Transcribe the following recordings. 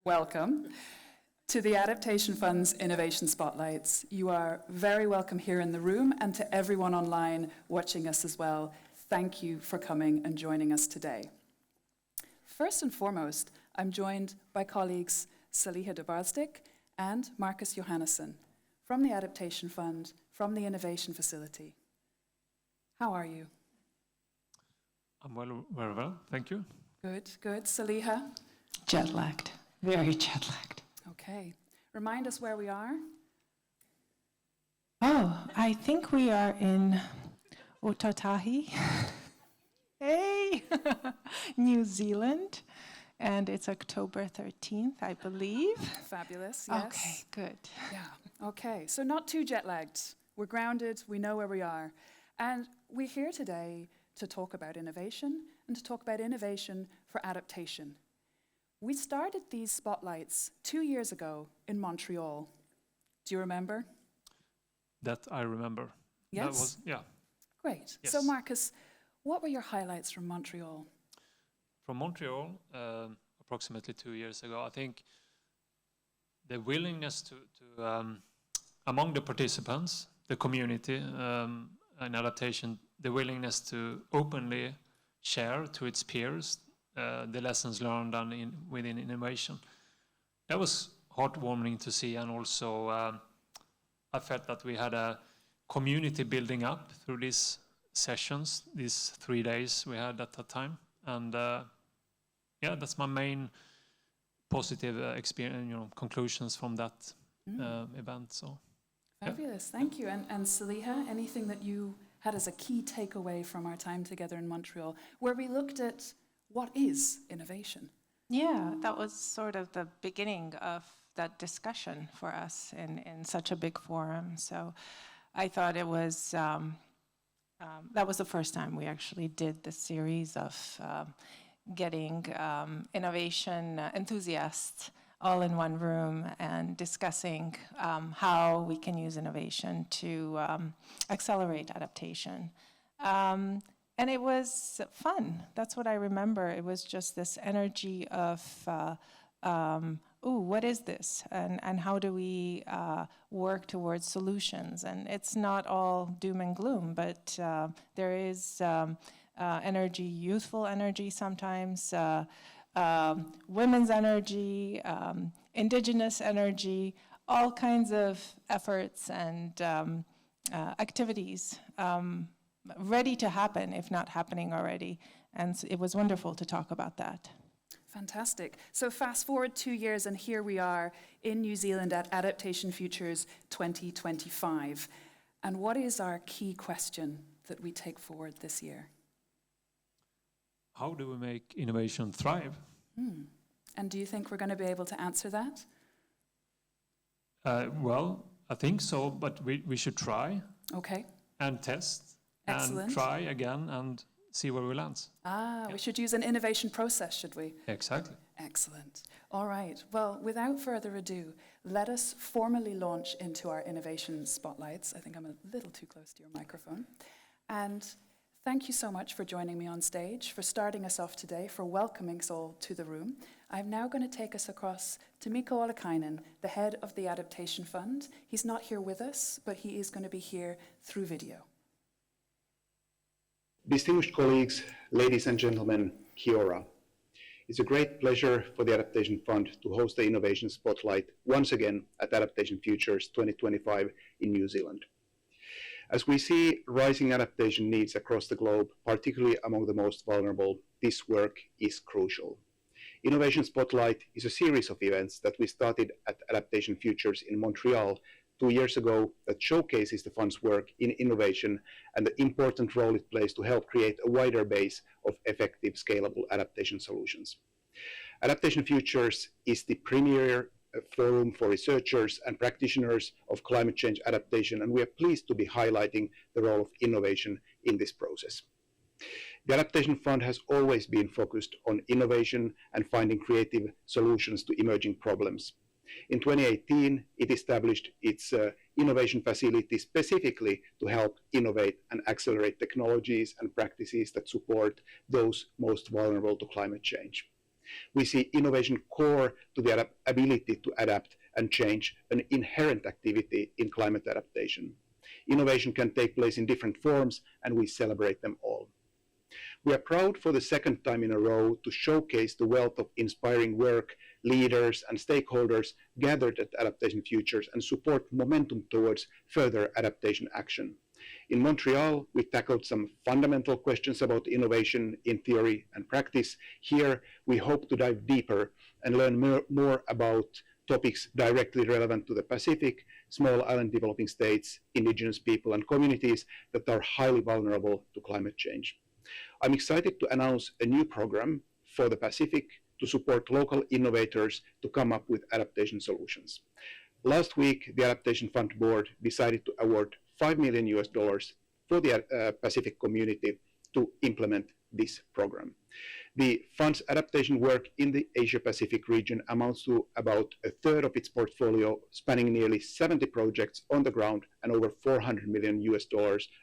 Welcome to the Adaptation Fund's Innovation Spotlights. You are very welcome here in the room, and to everyone online watching us as well. Thank you for coming and joining us today. First and foremost, I'm joined by colleagues Saliha de Barstik and Marcus Johannesson from the Adaptation Fund, from the Innovation Facility. How are you? I'm very well, thank you. Good, good. Saliha? Jet lagged, very jet lagged. Okay. Remind us where we are. Oh, I think we are in Otatahi. Hey, New Zealand. And it's October 13th, I believe. Fabulous, yes. Okay, good. Yeah, okay. So not too jet-lagged. We're grounded, we know where we are. And we're here today to talk about innovation and to talk about innovation for adaptation. We started these spotlights 2 years ago in Montreal. Do you remember? That I remember. Yes? That was, yeah. Great. Yes. So Marcus, what were your highlights from Montreal? From Montreal, approximately 2 years ago, I think the willingness to among the participants, the community and adaptation, the willingness to openly share to its peers the lessons learned and within innovation. That was heartwarming to see, and also I felt that we had a community building up through these sessions, these 3 days we had at that time, and yeah, that's my main positive experience, conclusions from that event. So, fabulous, yeah. Thank you. And Saliha, anything that you had as a key takeaway from our time together in Montreal, where we looked at what is innovation? Yeah, that was sort of the beginning of that discussion for us in such a big forum. So I thought it was, that was the first time we actually did the series of getting innovation enthusiasts all in one room and discussing how we can use innovation to accelerate adaptation. And it was fun. That's what I remember. It was just this energy of, ooh, what is this? And how do we work towards solutions? And it's not all doom and gloom, but there is energy, youthful energy sometimes, women's energy, Indigenous energy, all kinds of efforts and activities ready to happen, if not happening already. And it was wonderful to talk about that. Fantastic. So fast forward 2 years, and here we are in New Zealand at Adaptation Futures 2025. And what is our key question that we take forward this year? how do we make innovation thrive? And do you think we're going to be able to answer that? Well, I think so, but we should try. Okay. And test. Excellent. And try again and see where we land. We should use an innovation process, should we? Exactly. Excellent. All right. Well, without further ado, let us formally launch into our innovation spotlights. I think I'm a little too close to your microphone. And thank you so much for joining me on stage, for starting us off today, for welcoming us all to the room. I'm now going to take us across to Mikko Olekainen, the head of the Adaptation Fund. He's not here with us, but he is going to be here through video. Distinguished colleagues, ladies and gentlemen, kia ora. It's a great pleasure for the Adaptation Fund to host the Innovation Spotlight once again at Adaptation Futures 2025 in New Zealand. As we see rising adaptation needs across the globe, particularly among the most vulnerable, this work is crucial. Innovation Spotlight is a series of events that we started at Adaptation Futures in Montreal 2 years ago that showcases the fund's work in innovation and the important role it plays to help create a wider base of effective, scalable adaptation solutions. Adaptation Futures is the premier forum for researchers and practitioners of climate change adaptation, and we are pleased to be highlighting the role of innovation in this process. The Adaptation Fund has always been focused on innovation and finding creative solutions to emerging problems. In 2018, it established its innovation facility specifically to help innovate and accelerate technologies and practices that support those most vulnerable to climate change. We see innovation core to the ability to adapt and change, an inherent activity in climate adaptation. Innovation can take place in different forms, and we celebrate them all. We are proud for the second time in a row to showcase the wealth of inspiring work, leaders and stakeholders gathered at Adaptation Futures and support momentum towards further adaptation action. In Montreal, we tackled some fundamental questions about innovation in theory and practice. Here, we hope to dive deeper and learn more about topics directly relevant to the Pacific, small island developing states, Indigenous people and communities that are highly vulnerable to climate change. I'm excited to announce a new program for the Pacific to support local innovators to come up with adaptation solutions. Last week, the Adaptation Fund board decided to award $5 million for the Pacific community to implement this program. The fund's adaptation work in the Asia-Pacific region amounts to about a third of its portfolio, spanning nearly 70 projects on the ground and over $400 million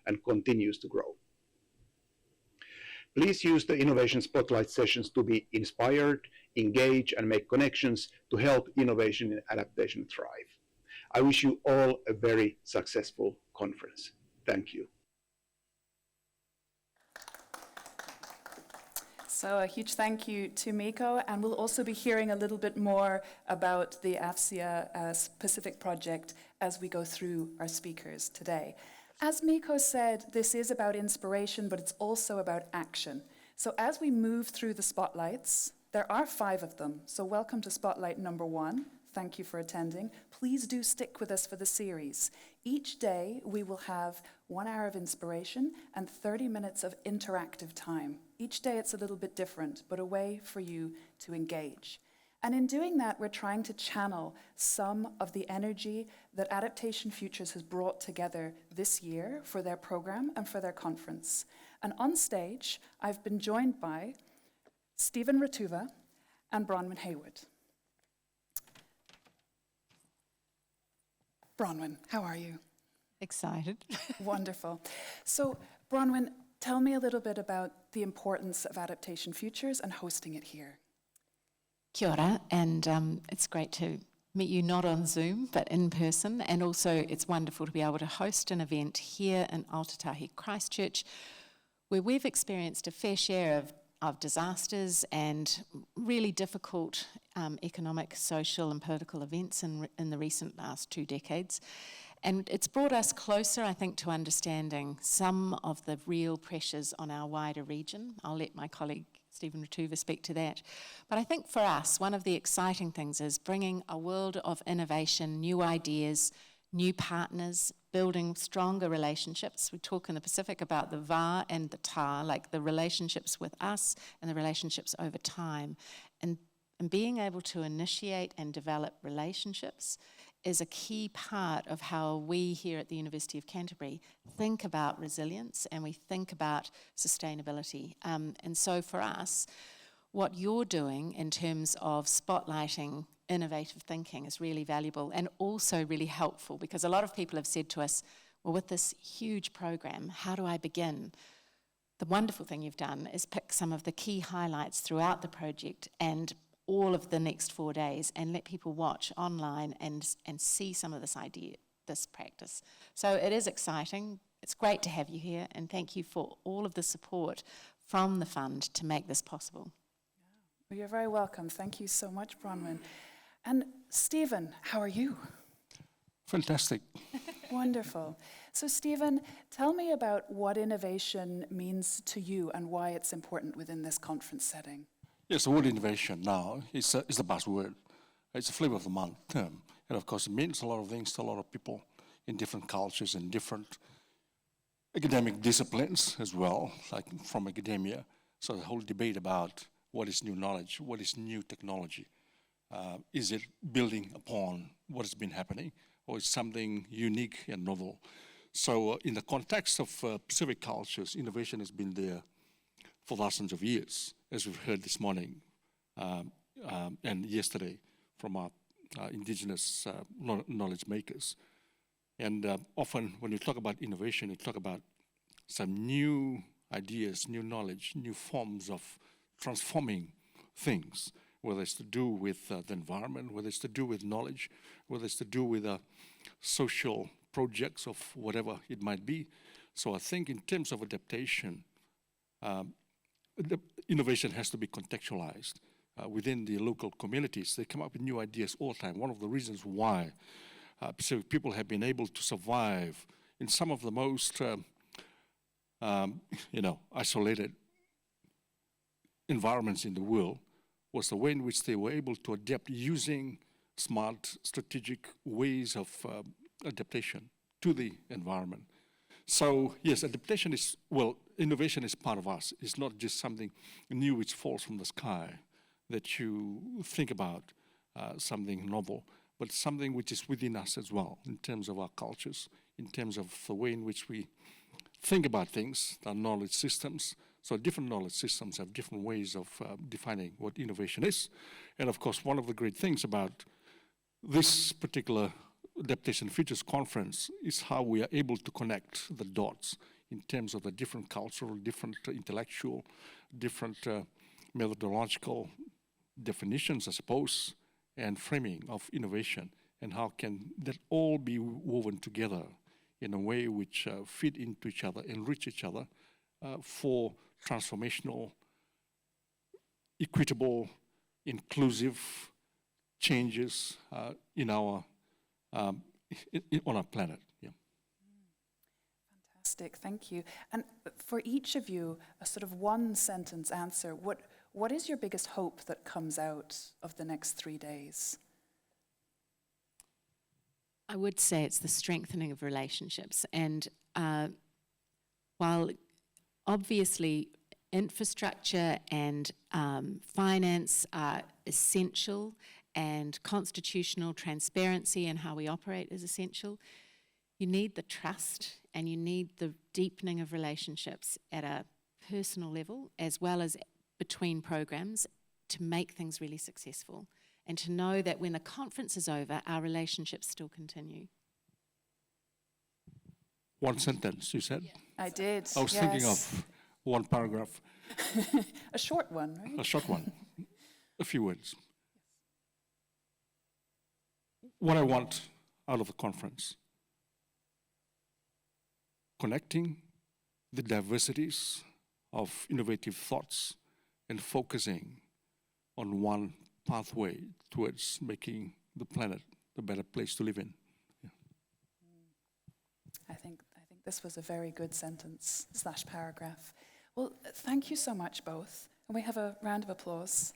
and continues to grow. Please use the Innovation Spotlight sessions to be inspired, engage, and make connections to help innovation and adaptation thrive. I wish you all a very successful conference. Thank you. So a huge thank you to Mikko, and we'll also be hearing a little bit more about the AFCIA Pacific project as we go through our speakers today. As Mikko said, this is about inspiration, but it's also about action. So as we move through the spotlights, there are 5 of them. So welcome to spotlight number 1. Thank you for attending. Please do stick with us for the series. Each day we will have 1 hour of inspiration and 30 minutes of interactive time. Each day it's a little bit different, but a way for you to engage. And in doing that, we're trying to channel some of the energy that Adaptation Futures has brought together this year for their program and for their conference. And on stage, I've been joined by Stephen Ratuva and Bronwyn Haywood. Bronwyn, how are you? Excited. Wonderful. So, Bronwyn, tell me a little bit about the importance of Adaptation Futures and hosting it here. Kia ora, and it's great to meet you not on Zoom, but in person, and also it's wonderful to be able to host an event here in Aotearoa Christchurch, where we've experienced a fair share of disasters and really difficult economic, social and political events in the recent last 2 decades. And it's brought us closer, I think, to understanding some of the real pressures on our wider region. I'll let my colleague Stephen Ratuva speak to that. But I think for us, one of the exciting things is bringing a world of innovation, new ideas, new partners, building stronger relationships. We talk in the Pacific about the va and the ta, like the relationships with us and the relationships over time. And being able to initiate and develop relationships is a key part of how we here at the University of Canterbury think about resilience and we think about sustainability. And so for us, what you're doing in terms of spotlighting innovative thinking is really valuable and also really helpful, because a lot of people have said to us, well, with this huge program, how do I begin? The wonderful thing you've done is pick some of the key highlights throughout the project and all of the next 4 days and let people watch online and see some of this practice. So it is exciting. It's great to have you here, and thank you for all of the support from the fund to make this possible. Well, you're very welcome. Thank you so much, Bronwyn. And Stephen, how are you? Fantastic. Wonderful. So Stephen, tell me about what innovation means to you and why it's important within this conference setting. Yes, the word innovation now is a buzzword. It's a flavor of the month term. And of course, it means a lot of things to a lot of people in different cultures and different academic disciplines as well, like from academia. So the whole debate about what is new knowledge, what is new technology. Is it building upon what has been happening, or is something unique and novel? So in the context of Pacific cultures, innovation has been there for thousands of years, as we've heard this morning and yesterday from our Indigenous knowledge makers. And often when you talk about innovation, you talk about some new ideas, new knowledge, new forms of transforming things, whether it's to do with the environment, whether it's to do with knowledge, whether it's to do with social projects of whatever it might be. So I think in terms of adaptation, the innovation has to be contextualized within the local communities. They come up with new ideas all the time. One of the reasons why Pacific people have been able to survive in some of the most isolated environments in the world was the way in which they were able to adapt using smart, strategic ways of adaptation to the environment. So yes, adaptation is, well, innovation is part of us. It's not just something new which falls from the sky that you think about, something novel, but something which is within us as well, in terms of our cultures, in terms of the way in which we think about things, our knowledge systems. So different knowledge systems have different ways of defining what innovation is. And of course, one of the great things about this particular Adaptation Futures conference is how we are able to connect the dots in terms of the different cultural, different intellectual, different methodological definitions, I suppose, and framing of innovation, and how can that all be woven together in a way which fit into each other, enrich each other for transformational, equitable, inclusive changes in our on our planet. Yeah. Fantastic, thank you. And for each of you, a sort of one-sentence answer. What is your biggest hope that comes out of the next 3 days? I would say it's the strengthening of relationships. And while obviously infrastructure and finance are essential, and constitutional transparency and how we operate is essential, you need the trust and you need the deepening of relationships at a personal level as well as between programs to make things really successful, and to know that when the conference is over, our relationships still continue. One sentence, you said? I did, I was thinking of one paragraph. A short one, right? A short one, a few words. What I want out of the conference: connecting the diversities of innovative thoughts and focusing on one pathway towards making the planet a better place to live in. Yeah. I think this was a very good sentence / paragraph. Well, thank you so much, both. And we have a round of applause.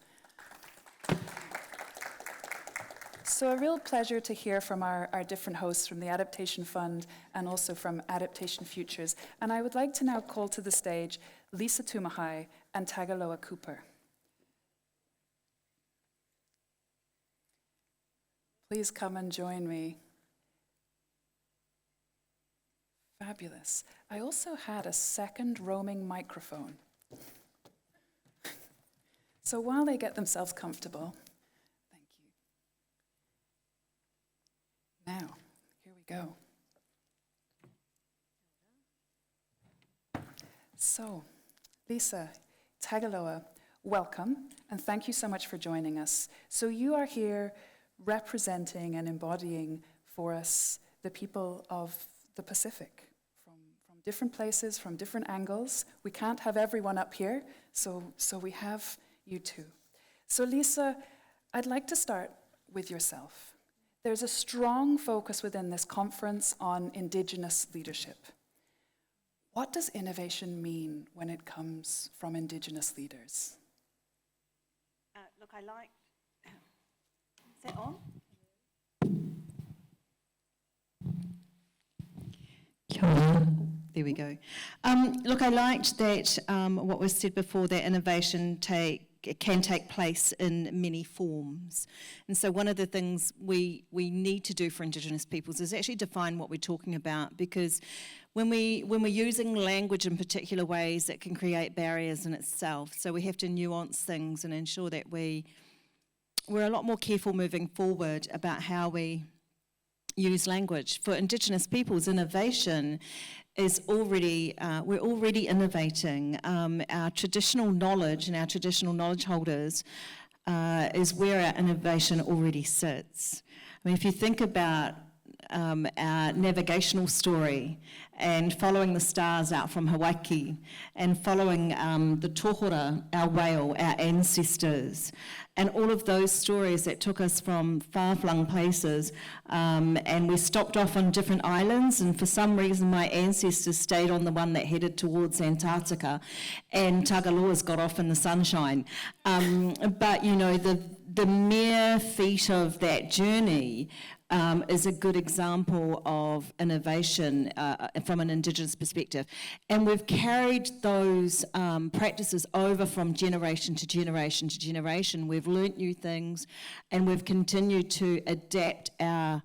So a real pleasure to hear from our different hosts from the Adaptation Fund and also from Adaptation Futures. And I would like to now call to the stage Lisa Tumahai and Tagaloa Cooper. Please come and join me. Fabulous. I also had a second roaming microphone. So while they get themselves comfortable, thank you. Now, here we go. So, Lisa, Tagaloa, welcome, and thank you so much for joining us. So you are here representing and embodying for us the people of the Pacific from different places, from different angles. We can't have everyone up here, so we have you too. So Lisa, I'd like to start with yourself. There's a strong focus within this conference on Indigenous leadership. What does innovation mean when it comes from Indigenous leaders? Look, I like... Is that on? Kia ora. There we go. Look, I liked that what was said before, that innovation can take place in many forms. And so one of the things we need to do for Indigenous peoples is actually define what we're talking about, because when we're using language in particular ways, it can create barriers in itself. So we have to nuance things and ensure that we're a lot more careful moving forward about how we use language. For Indigenous peoples, innovation is already, we're already innovating. Our traditional knowledge and our traditional knowledge holders is where our innovation already sits. I mean, if you think about our navigational story and following the stars out from Hawaii and following the tohora, our whale, our ancestors, and all of those stories that took us from far-flung places, and we stopped off on different islands, and for some reason my ancestors stayed on the one that headed towards Antarctica, and Tagaloa's got off in the sunshine. But, you know, the mere feat of that journey is a good example of innovation from an Indigenous perspective. And we've carried those practices over from generation to generation to generation. We've learnt new things, and we've continued to adapt our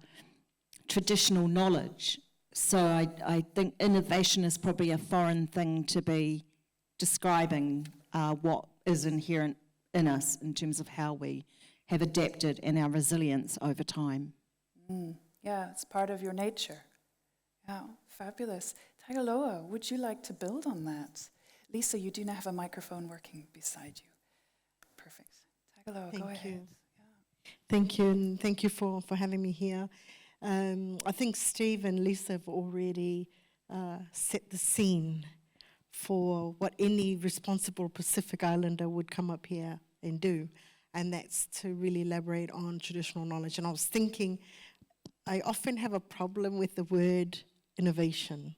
traditional knowledge. So I think innovation is probably a foreign thing to be describing what is inherent in us in terms of how we have adapted and our resilience over time. Yeah, it's part of your nature. Yeah, fabulous. Tagaloa, would you like to build on that? Lisa, you do now have a microphone working beside you. Perfect. Tagaloa, go ahead. Yeah. Thank you, and thank you for having me here. I think Steve and Lisa have already set the scene for what any responsible Pacific Islander would come up here and do, and that's to really elaborate on traditional knowledge. And I was thinking, I often have a problem with the word innovation,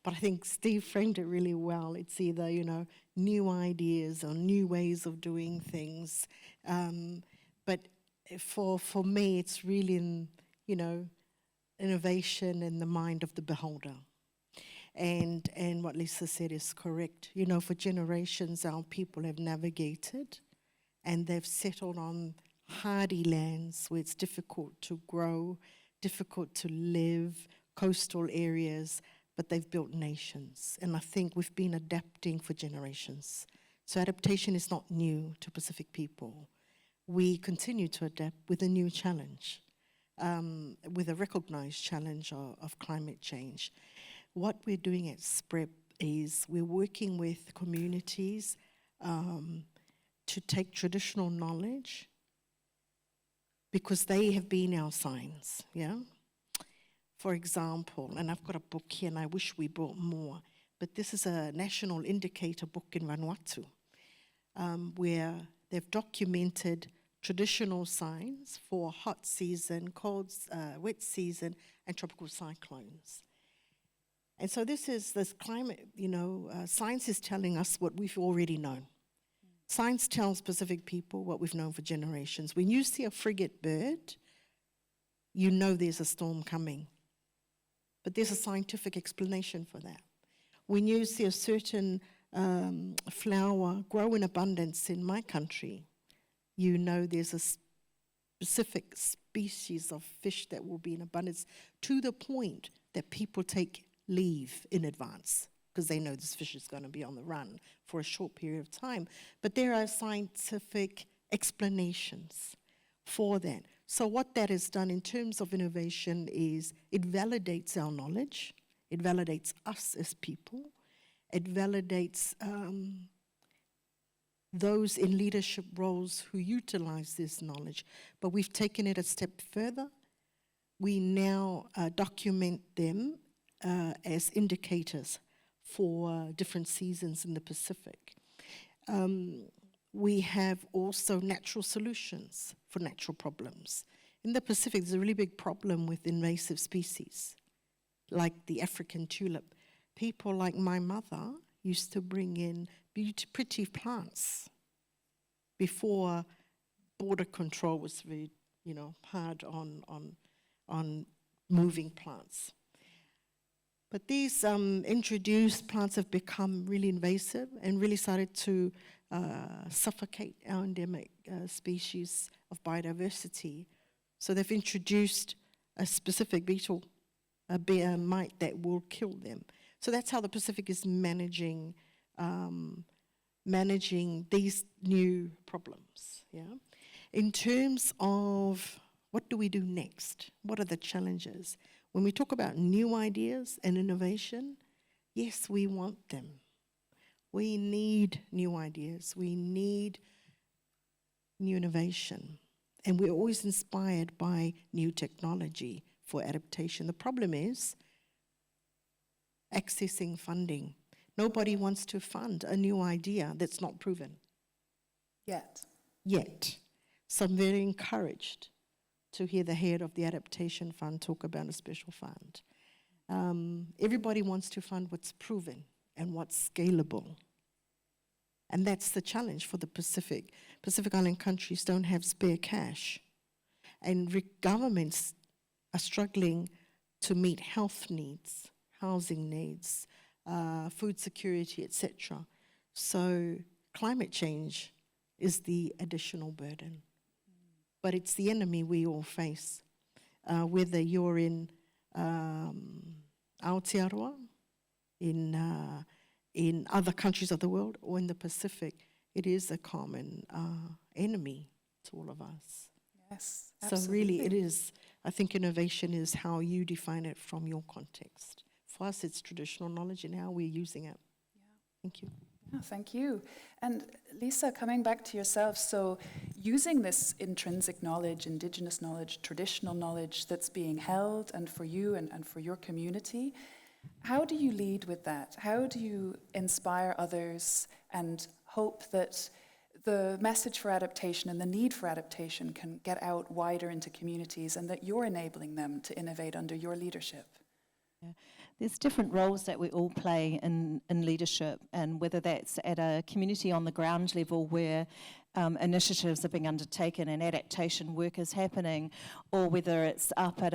but I think Steve framed it really well. It's either, you know, new ideas or new ways of doing things. But for me, it's really, you know, innovation in the mind of the beholder. And what Lisa said is correct. You know, for generations, our people have navigated and they've settled on hardy lands where it's difficult to grow, difficult to live, coastal areas, but they've built nations. And I think we've been adapting for generations. So adaptation is not new to Pacific people. We continue to adapt with a new challenge, with a recognized challenge of climate change. What we're doing at SPREP is we're working with communities to take traditional knowledge, because they have been our signs, yeah? For example, and I've got a book here and I wish we brought more, but this is a national indicator book in Vanuatu, where they've documented traditional signs for hot season, cold, wet season, and tropical cyclones. And so this climate, you know, science is telling us what we've already known. Science tells Pacific people what we've known for generations. When you see a frigate bird, you know there's a storm coming. But there's a scientific explanation for that. When you see a certain flower grow in abundance in my country, you know there's a specific species of fish that will be in abundance, to the point that people take leave in advance, because they know this fish is going to be on the run for a short period of time. But there are scientific explanations for that. So what that has done in terms of innovation is it validates our knowledge, it validates us as people, it validates those in leadership roles who utilize this knowledge. But we've taken it a step further. We now document them as indicators for different seasons in the Pacific. We have also natural solutions for natural problems. In the Pacific, there's a really big problem with invasive species, like the African tulip. People like my mother used to bring in pretty plants before border control was very, you know, hard on moving plants. But these introduced plants have become really invasive and really started to suffocate our endemic species of biodiversity. So they've introduced a specific beetle, a mite that will kill them. So that's how the Pacific is managing these new problems. Yeah. In terms of What do we do next? What are the challenges? When we talk about new ideas and innovation, yes, we want them. We need new ideas. We need new innovation. And we're always inspired by new technology for adaptation. The problem is accessing funding. Nobody wants to fund a new idea that's not proven yet. So I'm very encouraged to hear the head of the Adaptation Fund talk about a special fund. Everybody wants to fund what's proven and what's scalable. And that's the challenge for the Pacific. Pacific Island countries don't have spare cash. And governments are struggling to meet health needs, housing needs, food security, etc. So climate change is the additional burden. But it's the enemy we all face. Whether you're in Aotearoa, in other countries of the world, or in the Pacific, it is a common enemy to all of us. Yes, So absolutely. really it is, I think innovation is how you define it from your context. For us, it's traditional knowledge and how we're using it. Thank you. Yeah, thank you. And Lisa, coming back to yourself, so using this intrinsic knowledge, Indigenous knowledge, traditional knowledge that's being held and for you and for your community, how do you lead with that? How do you inspire others and hope that the message for adaptation and the need for adaptation can get out wider into communities and that you're enabling them to innovate under your leadership? There's different roles that we all play in leadership, and whether that's at a community on the ground level where initiatives are being undertaken and adaptation work is happening, or whether it's up at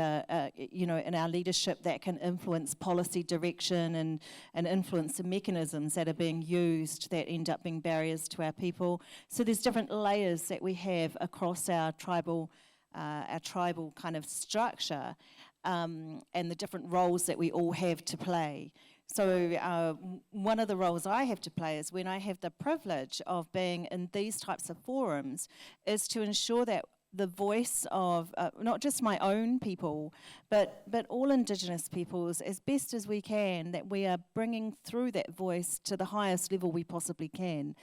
in our leadership that can influence policy direction and influence the mechanisms that are being used that end up being barriers to our people. So there's different layers that we have across our tribal kind of structure. And the different roles that we all have to play. So one of the roles I have to play is when I have the privilege of being in these types of forums is to ensure that the voice of not just my own people, but all Indigenous peoples, as best as we can, that we are bringing through that voice to the highest level we possibly can.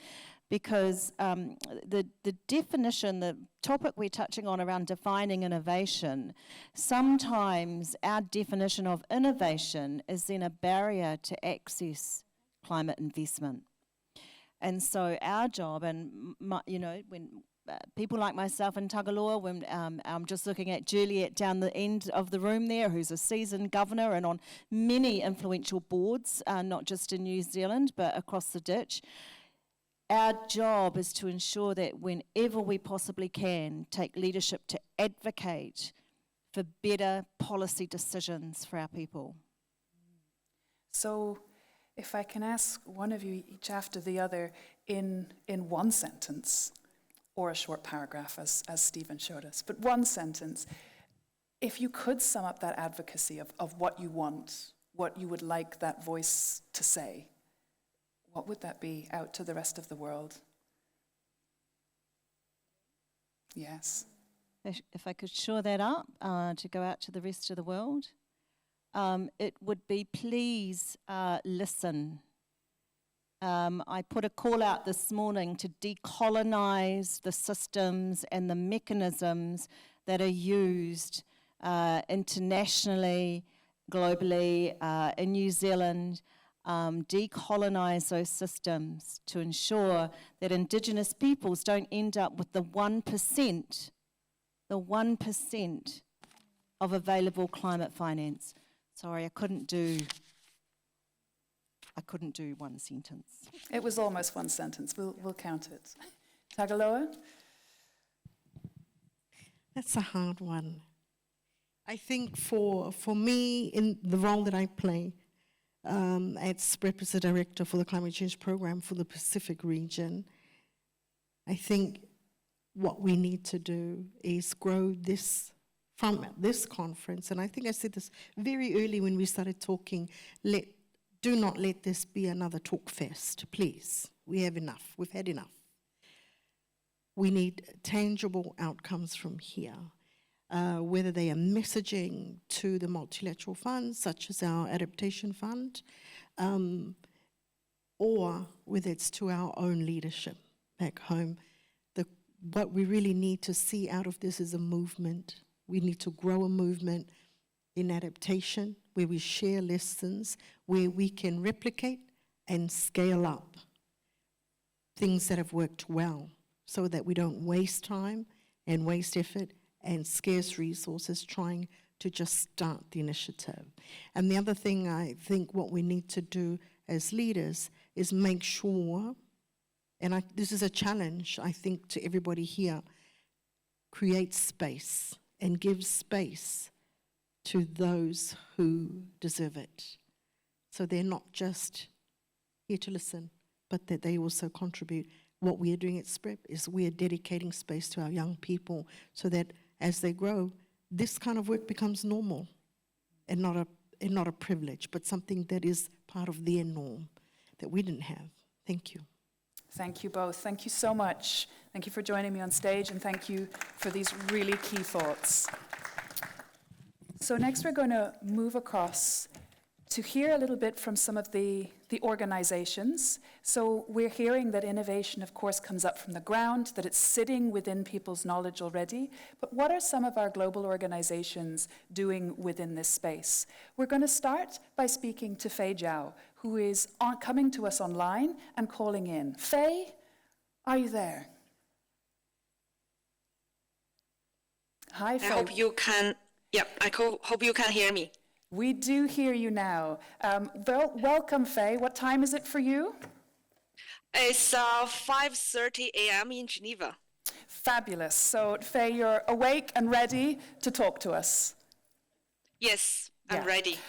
Because the definition, the topic we're touching on around defining innovation, sometimes our definition of innovation is then a barrier to access climate investment. And so our job, and when people like myself in Tagaloa, when I'm just looking at Juliet down the end of the room there, who's a seasoned governor and on many influential boards, not just in New Zealand, but across the ditch. Our job is to ensure that whenever we possibly can, take leadership to advocate for better policy decisions for our people. So if I can ask one of you each after the other in one sentence, or a short paragraph as Stephen showed us, but one sentence, if you could sum up that advocacy of what you want, what you would like that voice to say, what would that be out to the rest of the world? Yes. If I could shore that up to go out to the rest of the world, it would be please listen. I put a call out this morning to decolonize the systems and the mechanisms that are used internationally, globally, in New Zealand. Decolonize those systems to ensure that Indigenous peoples don't end up with the 1% of available climate finance. Sorry, I couldn't do one sentence. It was almost one sentence. We'll count it. Tagaloa? That's a hard one. I think for me, in the role that I play, as Representative Director for the Climate Change Program for the Pacific region, I think what we need to do is grow this from this conference. And I think I said this very early when we started talking, do not let this be another talk fest, please. We have enough. We've had enough. We need tangible outcomes from here. whether they are messaging to the multilateral funds, such as our Adaptation Fund, or whether it's to our own leadership back home. What we really need to see out of this is a movement. We need to grow a movement in adaptation where we share lessons, where we can replicate and scale up things that have worked well so that we don't waste time and waste effort and scarce resources trying to just start the initiative. And the other thing I think what we need to do as leaders is make sure, and this is a challenge, I think, to everybody here, create space and give space to those who deserve it. So they're not just here to listen, but that they also contribute. What we are doing at SPREP is we are dedicating space to our young people so that as they grow, this kind of work becomes normal and not a privilege, but something that is part of their norm that we didn't have. Thank you. Thank you both. Thank you so much. Thank you for joining me on stage, and thank you for these really key thoughts. So next we're going to move across to hear a little bit from some of the organizations. So we're hearing that innovation, of course, comes up from the ground, that it's sitting within people's knowledge already. But what are some of our global organizations doing within this space? We're going to start by speaking to Fei Zhao, who is coming to us online and calling in. Fei, are you there? Hi, Fei. I hope you can, hope you can hear me. We do hear you now. Welcome, Fei. What time is it for you? It's 5:30 a.m. in Geneva. Fabulous. So, Fei, you're awake and ready to talk to us. Yes, I'm ready.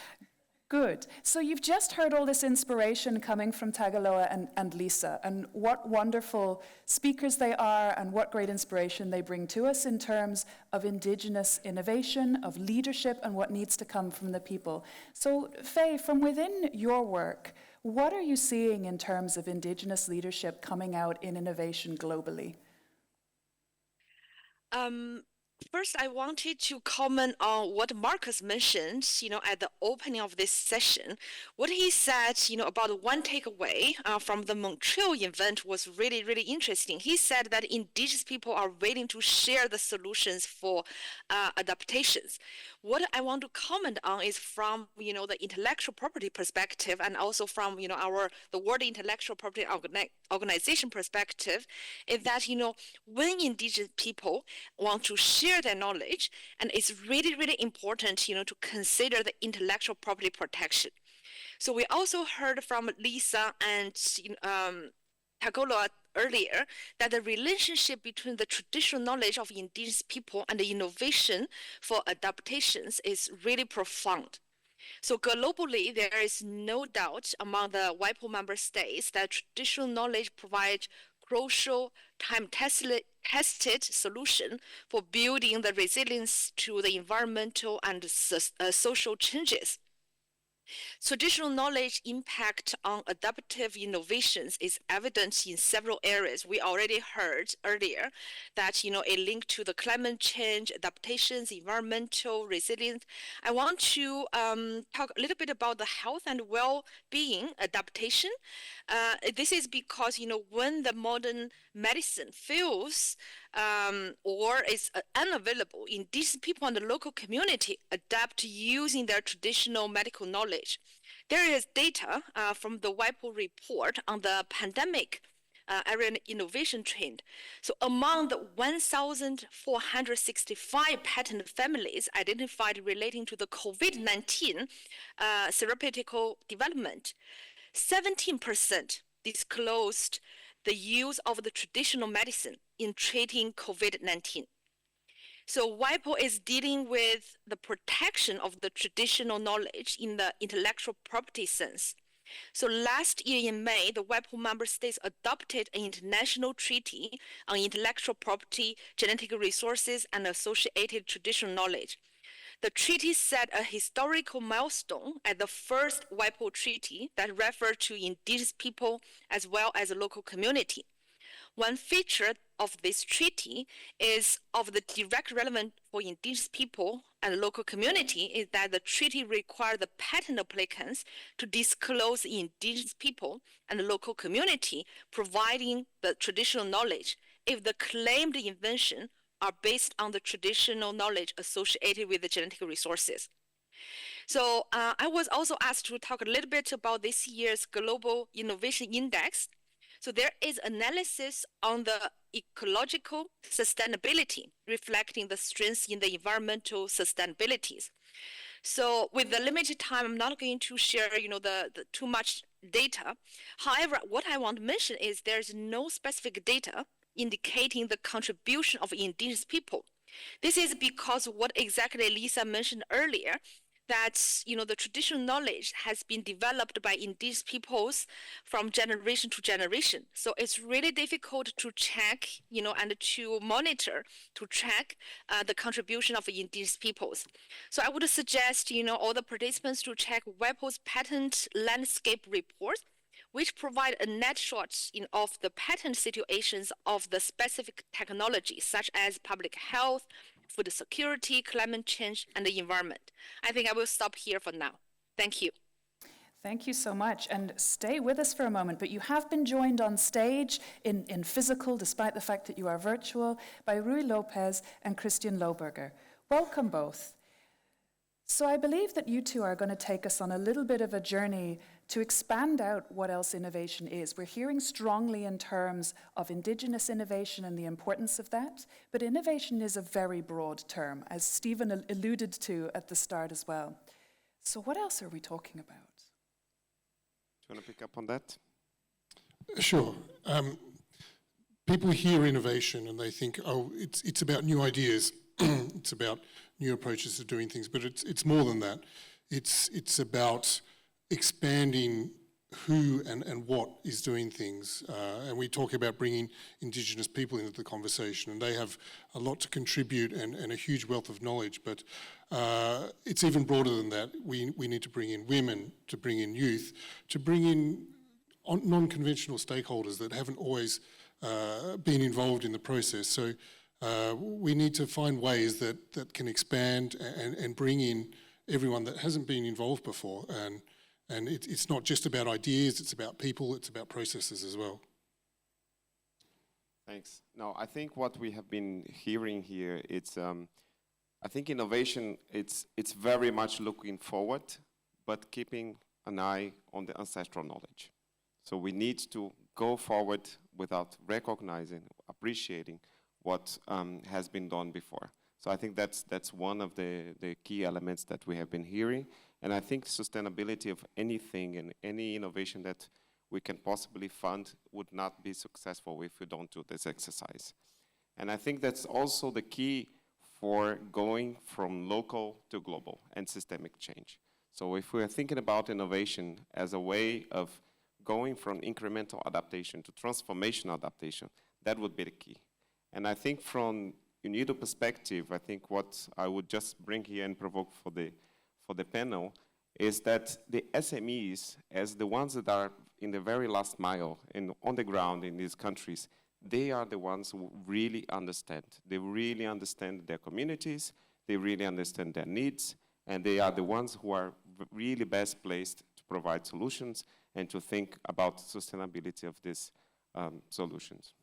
Good. So you've just heard all this inspiration coming from Tagaloa and Lisa, and what wonderful speakers they are and what great inspiration they bring to us in terms of Indigenous innovation, of leadership, and what needs to come from the people. So, Fei, from within your work, what are you seeing in terms of Indigenous leadership coming out in innovation globally? First, I wanted to comment on what Marcus mentioned, at the opening of this session. What he said, about one takeaway from the Montreal event was really, really interesting. He said that Indigenous people are willing to share the solutions for adaptations. What I want to comment on is from, the intellectual property perspective, and also from, the World Intellectual Property Organization perspective, is that, when Indigenous people want to share their knowledge, and it's really, really important, to consider the intellectual property protection. So we also heard from Lisa and Tagaloa earlier that the relationship between the traditional knowledge of Indigenous people and the innovation for adaptations is really profound. So globally, there is no doubt among the WIPO member states that traditional knowledge provides crucial, time-tested solution for building the resilience to the environmental and social changes. Traditional knowledge impact on adaptive innovations is evident in several areas. We already heard earlier that, a link to the climate change, adaptations, environmental resilience. I want to talk a little bit about the health and well-being adaptation. This is because, when the modern medicine fails or is unavailable, Indigenous people and the local community adapt using their traditional medical knowledge. There is data from the WIPO report on the pandemic area innovation trend. So among the 1,465 patent families identified relating to the COVID-19 therapeutic development, 17% disclosed the use of the traditional medicine in treating COVID-19. So WIPO is dealing with the protection of the traditional knowledge in the intellectual property sense. So last year in May, the WIPO member states adopted an international treaty on intellectual property, genetic resources, and associated traditional knowledge. The treaty set a historical milestone as the first WIPO treaty that referred to Indigenous people as well as the local community. One feature of this treaty is of the direct relevance for Indigenous people and local community is that the treaty requires the patent applicants to disclose Indigenous people and the local community providing the traditional knowledge if the claimed invention are based on the traditional knowledge associated with the genetic resources. So I was also asked to talk a little bit about this year's Global Innovation Index. So there is analysis on the ecological sustainability, reflecting the strengths in the environmental sustainabilities. So with the limited time, I'm not going to share, the too much data. However, what I want to mention is there's no specific data indicating the contribution of Indigenous people. This is because what exactly Lisa mentioned earlier, that the traditional knowledge has been developed by Indigenous peoples from generation to generation. So it's really difficult to check, and to monitor, to track the contribution of Indigenous peoples. So I would suggest, all the participants to check WIPO's patent landscape report, which provide a snapshot of the patent situations of the specific technologies, such as public health, food security, climate change, and the environment. I think I will stop here for now. Thank you. Thank you so much. And stay with us for a moment, but you have been joined on stage in physical, despite the fact that you are virtual, by Rui Lopez and Christian Lohberger. Welcome both. So I believe that you two are going to take us on a little bit of a journey to expand out what else innovation is. We're hearing strongly in terms of Indigenous innovation and the importance of that, but innovation is a very broad term, as Stephen alluded to at the start as well. So what else are we talking about? Do you want to pick up on that? Sure. People hear innovation and they think, oh, it's about new ideas. It's about new approaches to doing things, but it's more than that. It's about expanding who and what is doing things. And we talk about bringing Indigenous people into the conversation, and they have a lot to contribute and a huge wealth of knowledge, but it's even broader than that. We need to bring in women, to bring in youth, to bring in non-conventional stakeholders that haven't always been involved in the process. So we need to find ways that can expand and bring in everyone that hasn't been involved before. And it's not just about ideas, it's about people, it's about processes as well. Thanks. No, I think what we have been hearing here, I think innovation, it's very much looking forward, but keeping an eye on the ancestral knowledge. So we need to go forward without recognizing, appreciating what has been done before. So I think that's one of the key elements that we have been hearing. And I think sustainability of anything and any innovation that we can possibly fund would not be successful if we don't do this exercise. And I think that's also the key for going from local to global and systemic change. So if we're thinking about innovation as a way of going from incremental adaptation to transformational adaptation, that would be the key. And I think from UNIDO perspective, I think what I would just bring here and provoke for the panel is that the SMEs, as the ones that are in the very last mile and on the ground in these countries, they are the ones who really understand. They really understand their communities, they really understand their needs, and they are the ones who are really best placed to provide solutions and to think about sustainability of these solutions.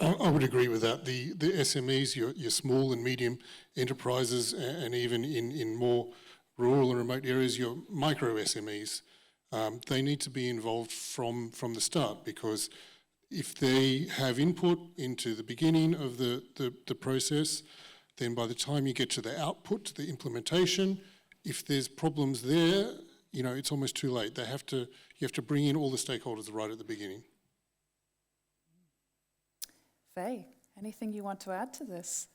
I would agree with that. The SMEs, your small and medium enterprises, and even in more rural and remote areas, your micro SMEs, they need to be involved from the start, because if they have input into the beginning of the process, then by the time you get to the output, to the implementation, if there's problems there, it's almost too late. You have to bring in all the stakeholders right at the beginning. Faye, anything you want to add to this?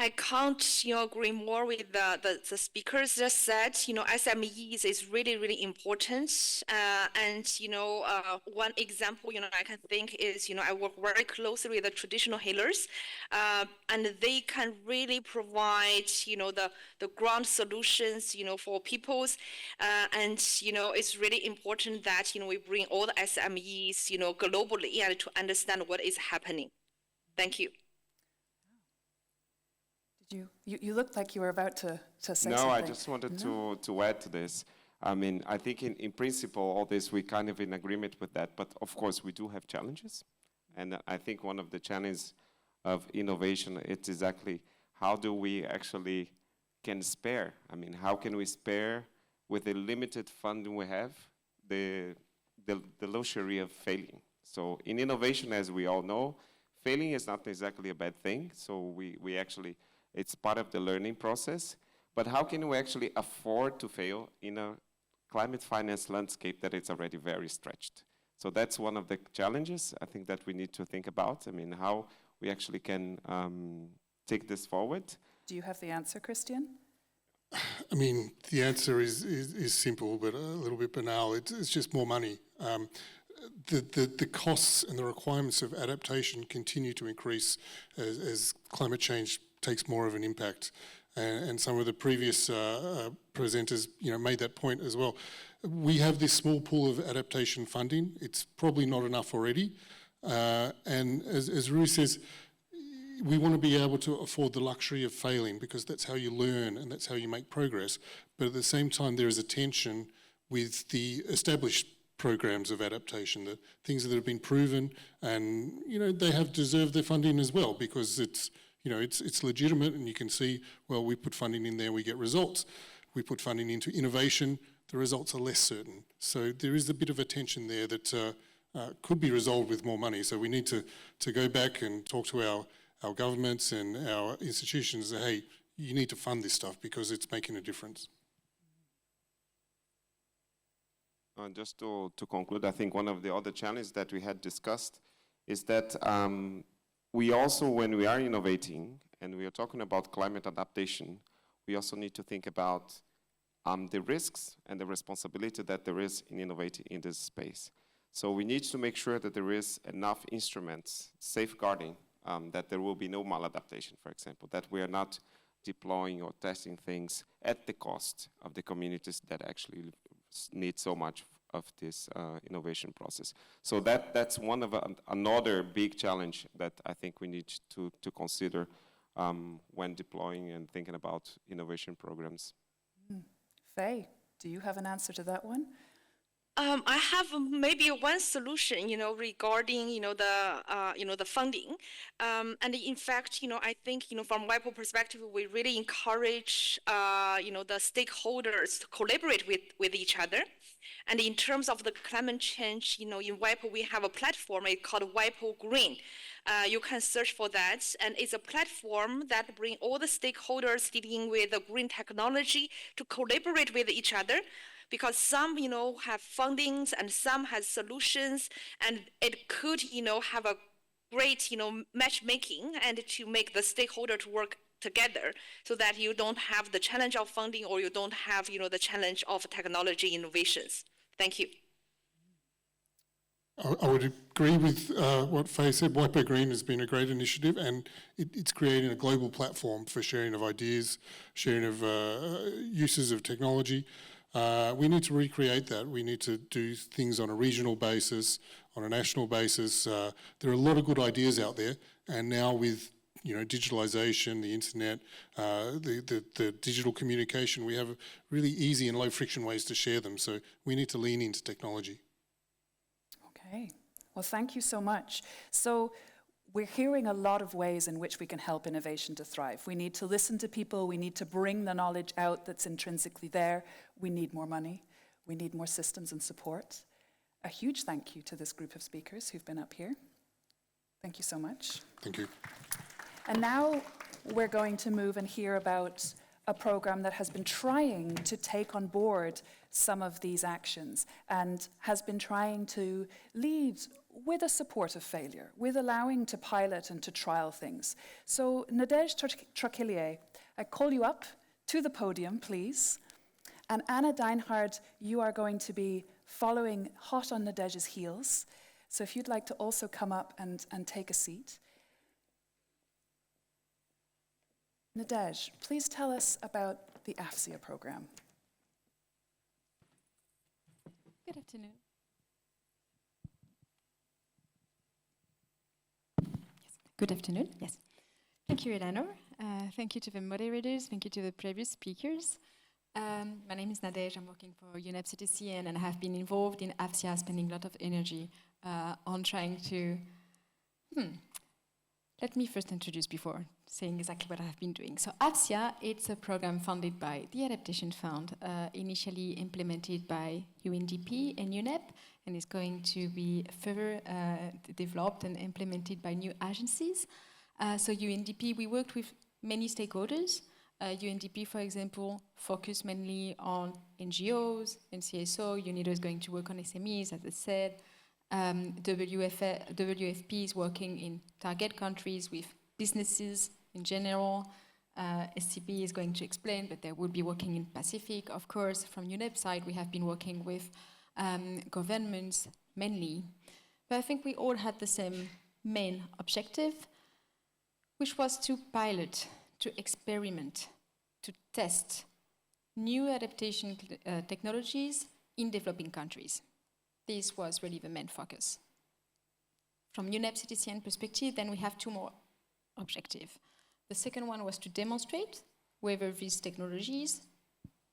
I can't, agree more with the speakers just said. SMEs is really, really important. And, one example, I can think is, I work very closely with the traditional healers, and they can really provide, the ground solutions, for peoples. And, it's really important that, we bring all the SMEs, globally and to understand what is happening. Thank you. You looked like you were about to say something. No, I just wanted to add to this. I mean, I think in principle, all this, we're kind of in agreement with that, but of course we do have challenges. And I think one of the challenges of innovation, it's exactly how do we actually can spare? I mean, how can we spare with the limited funding we have, the luxury of failing? So in innovation, as we all know, failing is not exactly a bad thing. So we actually, it's part of the learning process, but how can we actually afford to fail in a climate finance landscape that is already very stretched? So that's one of the challenges I think that we need to think about. I mean, how we actually can take this forward. Do you have the answer, Christian? I mean, the answer is simple, but a little bit banal. It's just more money. The costs and the requirements of adaptation continue to increase as climate change takes more of an impact, and some of the previous presenters, made that point as well. We have this small pool of adaptation funding. It's probably not enough already, and as Rui says, we want to be able to afford the luxury of failing because that's how you learn and that's how you make progress. But at the same time, there is a tension with the established programs of adaptation, the things that have been proven, and they have deserved their funding as well because it's legitimate, and you can see, well, we put funding in there, we get results. We put funding into innovation, the results are less certain. So there is a bit of a tension there that could be resolved with more money. So we need to go back and talk to our governments and our institutions and say, hey, you need to fund this stuff because it's making a difference. Just to conclude, I think one of the other challenges that we had discussed is that we also, when we are innovating and we are talking about climate adaptation, we also need to think about the risks and the responsibility that there is in innovating in this space. So we need to make sure that there is enough instruments safeguarding that there will be no maladaptation, for example, that we are not deploying or testing things at the cost of the communities that actually need so much of this innovation process. So that's one of another big challenge that I think we need to consider when deploying and thinking about innovation programs. Faye, do you have an answer to that one? I have maybe one solution, regarding, the funding. And in fact, I think, from WIPO perspective, we really encourage, the stakeholders to collaborate with each other. And in terms of the climate change, in WIPO, we have a platform called WIPO Green. You can search for that, and it's a platform that brings all the stakeholders dealing with the green technology to collaborate with each other. Because some, have fundings and some has solutions, and it could, have a great, matchmaking and to make the stakeholder to work together so that you don't have the challenge of funding or you don't have, the challenge of technology innovations. Thank you. I would agree with what Faye said. WIPO Green has been a great initiative, and it's creating a global platform for sharing of ideas, sharing of uses of technology. We need to recreate that. We need to do things on a regional basis, on a national basis. There are a lot of good ideas out there, and now with digitalization, the internet, the digital communication, we have really easy and low friction ways to share them. So we need to lean into technology. Okay, well, thank you so much. So we're hearing a lot of ways in which we can help innovation to thrive. We need to listen to people. We need to bring the knowledge out that's intrinsically there. We need more money. We need more systems and support. A huge thank you to this group of speakers who've been up here. Thank you so much. Thank you. And now we're going to move and hear about a program that has been trying to take on board some of these actions and has been trying to lead with a supportive failure, with allowing to pilot and to trial things. So Nadège Trakilier, I call you up to the podium, please. And Anna Deinhard, you are going to be following hot on Nadège's heels. So if you'd like to also come up and take a seat. Nadège, please tell us about the AFCIA program. Good afternoon. Good afternoon, yes. Thank you, Eleanor. Thank you to the moderators. Thank you to the previous speakers. My name is Nadège. I'm working for UNEP CTCN, and I have been involved in AFCIA, spending a lot of energy on trying to... Let me first introduce before saying exactly what I have been doing. So AFCIA, it's a program funded by the Adaptation Fund, initially implemented by UNDP and UNEP, and is going to be further developed and implemented by new agencies. So UNDP, we worked with many stakeholders. UNDP, for example, focused mainly on NGOs and CSO. UNIDO is going to work on SMEs, as I said. WFP is working in target countries with businesses in general. SCB is going to explain, but they will be working in Pacific. Of course, from UNEP side, we have been working with governments mainly. But I think we all had the same main objective, which was to pilot, to experiment, to test new adaptation technologies in developing countries. This was really the main focus. From UNEP CTCN perspective, then we have two more objectives. The second one was to demonstrate whether these technologies,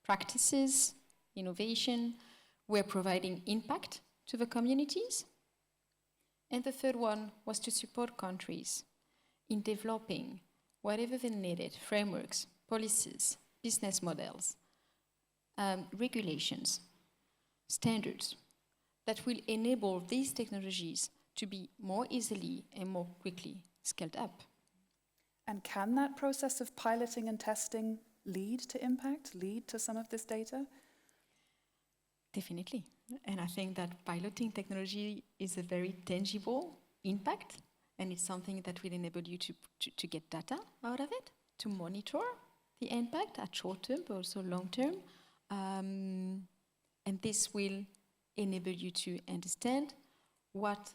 practices, innovation were providing impact to the communities. And the third one was to support countries in developing whatever they needed, frameworks, policies, business models, regulations, standards, that will enable these technologies to be more easily and more quickly scaled up. And can that process of piloting and testing lead to impact, lead to some of this data? Definitely. And I think that piloting technology is a very tangible impact, and it's something that will enable you to get data out of it, to monitor the impact at short term, but also long term. And this will enable you to understand what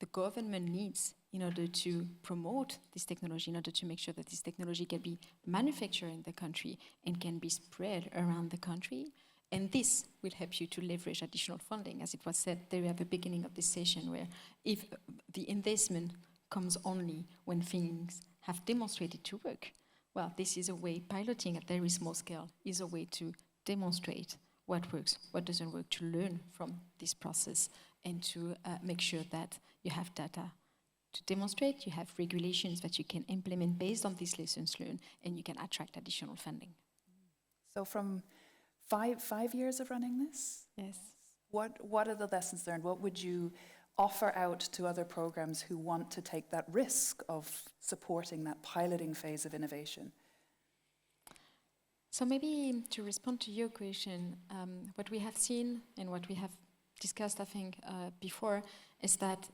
the government needs in order to promote this technology, in order to make sure that this technology can be manufactured in the country and can be spread around the country. And this will help you to leverage additional funding, as it was said there at the beginning of this session, where if the investment comes only when things have demonstrated to work, well, this is a way, piloting at very small scale is a way to demonstrate what works, what doesn't work, to learn from this process and to make sure that you have data to demonstrate, you have regulations that you can implement based on these lessons learned, and you can attract additional funding. So from five years of running this? Yes. What are the lessons learned? What would you offer out to other programs who want to take that risk of supporting that piloting phase of innovation? So maybe to respond to your question, what we have seen and what we have discussed, I think, before, is that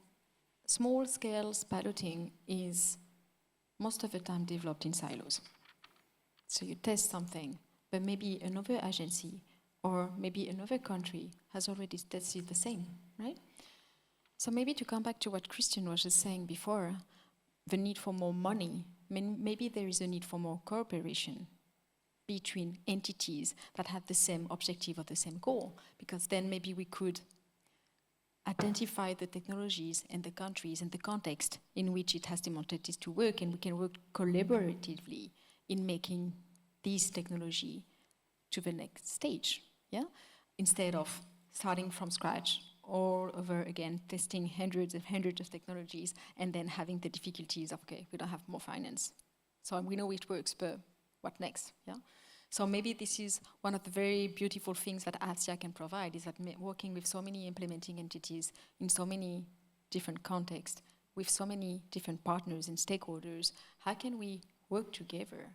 small-scale piloting is most of the time developed in silos. So you test something, but maybe another agency or maybe another country has already tested the same, right? So maybe to come back to what Christian was just saying before, the need for more money, maybe there is a need for more cooperation between entities that have the same objective or the same goal, because then maybe we could identify the technologies and the countries and the context in which it has demonstrated to work, and we can work collaboratively in making this technology to the next stage, yeah? Instead of starting from scratch all over again, testing hundreds of technologies and then having the difficulties of, okay, we don't have more finance. So we know it works, but what next, yeah? So maybe this is one of the very beautiful things that AFCIA can provide, is that working with so many implementing entities in so many different contexts, with so many different partners and stakeholders, how can we work together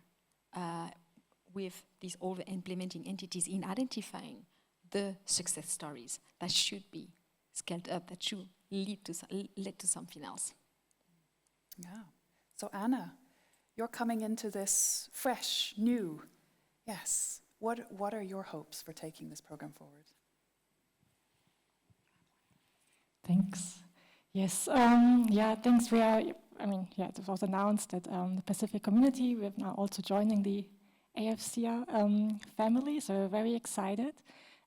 with these all the implementing entities in identifying the success stories that should be scaled up, that should led to something else. Yeah. So Anna, you're coming into this fresh, new. Yes. What are your hopes for taking this program forward? Thanks. Yes, thanks. It was announced that the Pacific community, we're now also joining the AFCR family, so we're very excited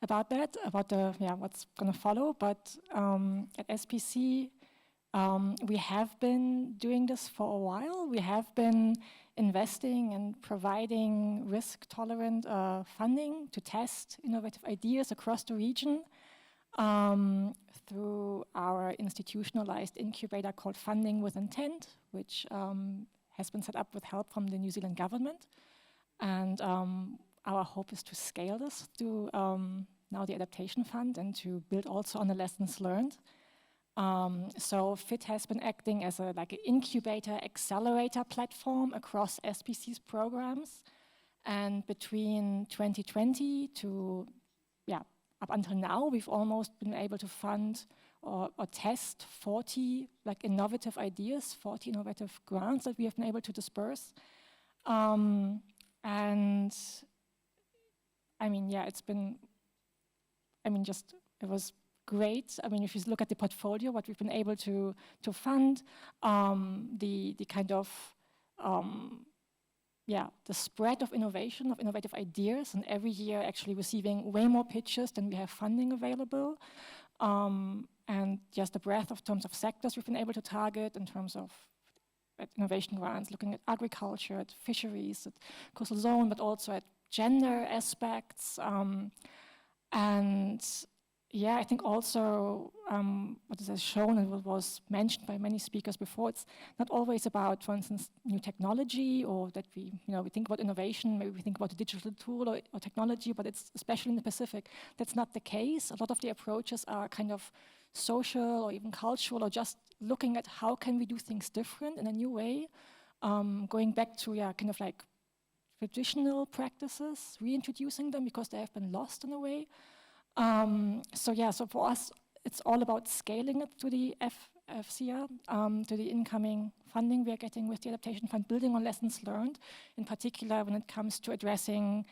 about that, about what's going to follow. But at SPC, we have been doing this for a while. We have been investing and providing risk-tolerant funding to test innovative ideas across the region through our institutionalized incubator called Funding with Intent, which has been set up with help from the New Zealand government. And our hope is to scale this to now the Adaptation Fund and to build also on the lessons learned. So FIT has been acting as an incubator accelerator platform across SPC's programs. And between 2020 to up until now, we've almost been able to fund or test 40 innovative ideas, 40 innovative grants that we have been able to disperse. It was great. If you look at the portfolio, what we've been able to fund, the kind of the spread of innovation, of innovative ideas, and every year actually receiving way more pitches than we have funding available. And just the breadth of terms of sectors we've been able to target in terms of innovation grants, looking at agriculture, at fisheries, at coastal zone, but also at gender aspects. I think also what is shown and what was mentioned by many speakers before, it's not always about, for instance, new technology or that we think about innovation, maybe we think about a digital tool or technology, but it's especially in the Pacific, that's not the case. A lot of the approaches are kind of social or even cultural or just looking at how can we do things different in a new way, going back to traditional practices, reintroducing them because they have been lost in a way. So for us, it's all about scaling it to the FCR, to the incoming funding we are getting with the Adaptation Fund, building on lessons learned, in particular when it comes to addressing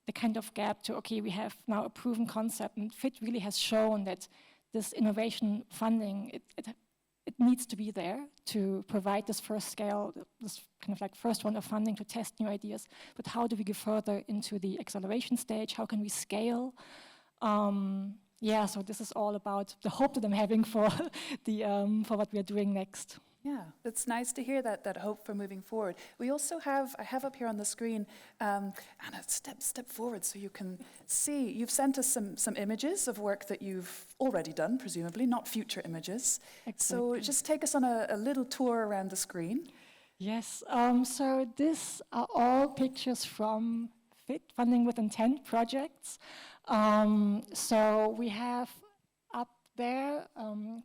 the kind of gap to, we have now a proven concept, and FIT really has shown that this innovation funding, it needs to be there to provide this first scale, this kind of first round of funding to test new ideas. But how do we go further into the acceleration stage? How can we scale? So this is all about the hope that I'm having for for what we are doing next. Yeah, it's nice to hear that hope for moving forward. We also I have up here on the screen, Anna, step forward so you can see. You've sent us some images of work that you've already done, presumably, not future images. Exactly. So just take us on a little tour around the screen. Yes, so these are all pictures from FIT, Funding with Intent projects. So we have up there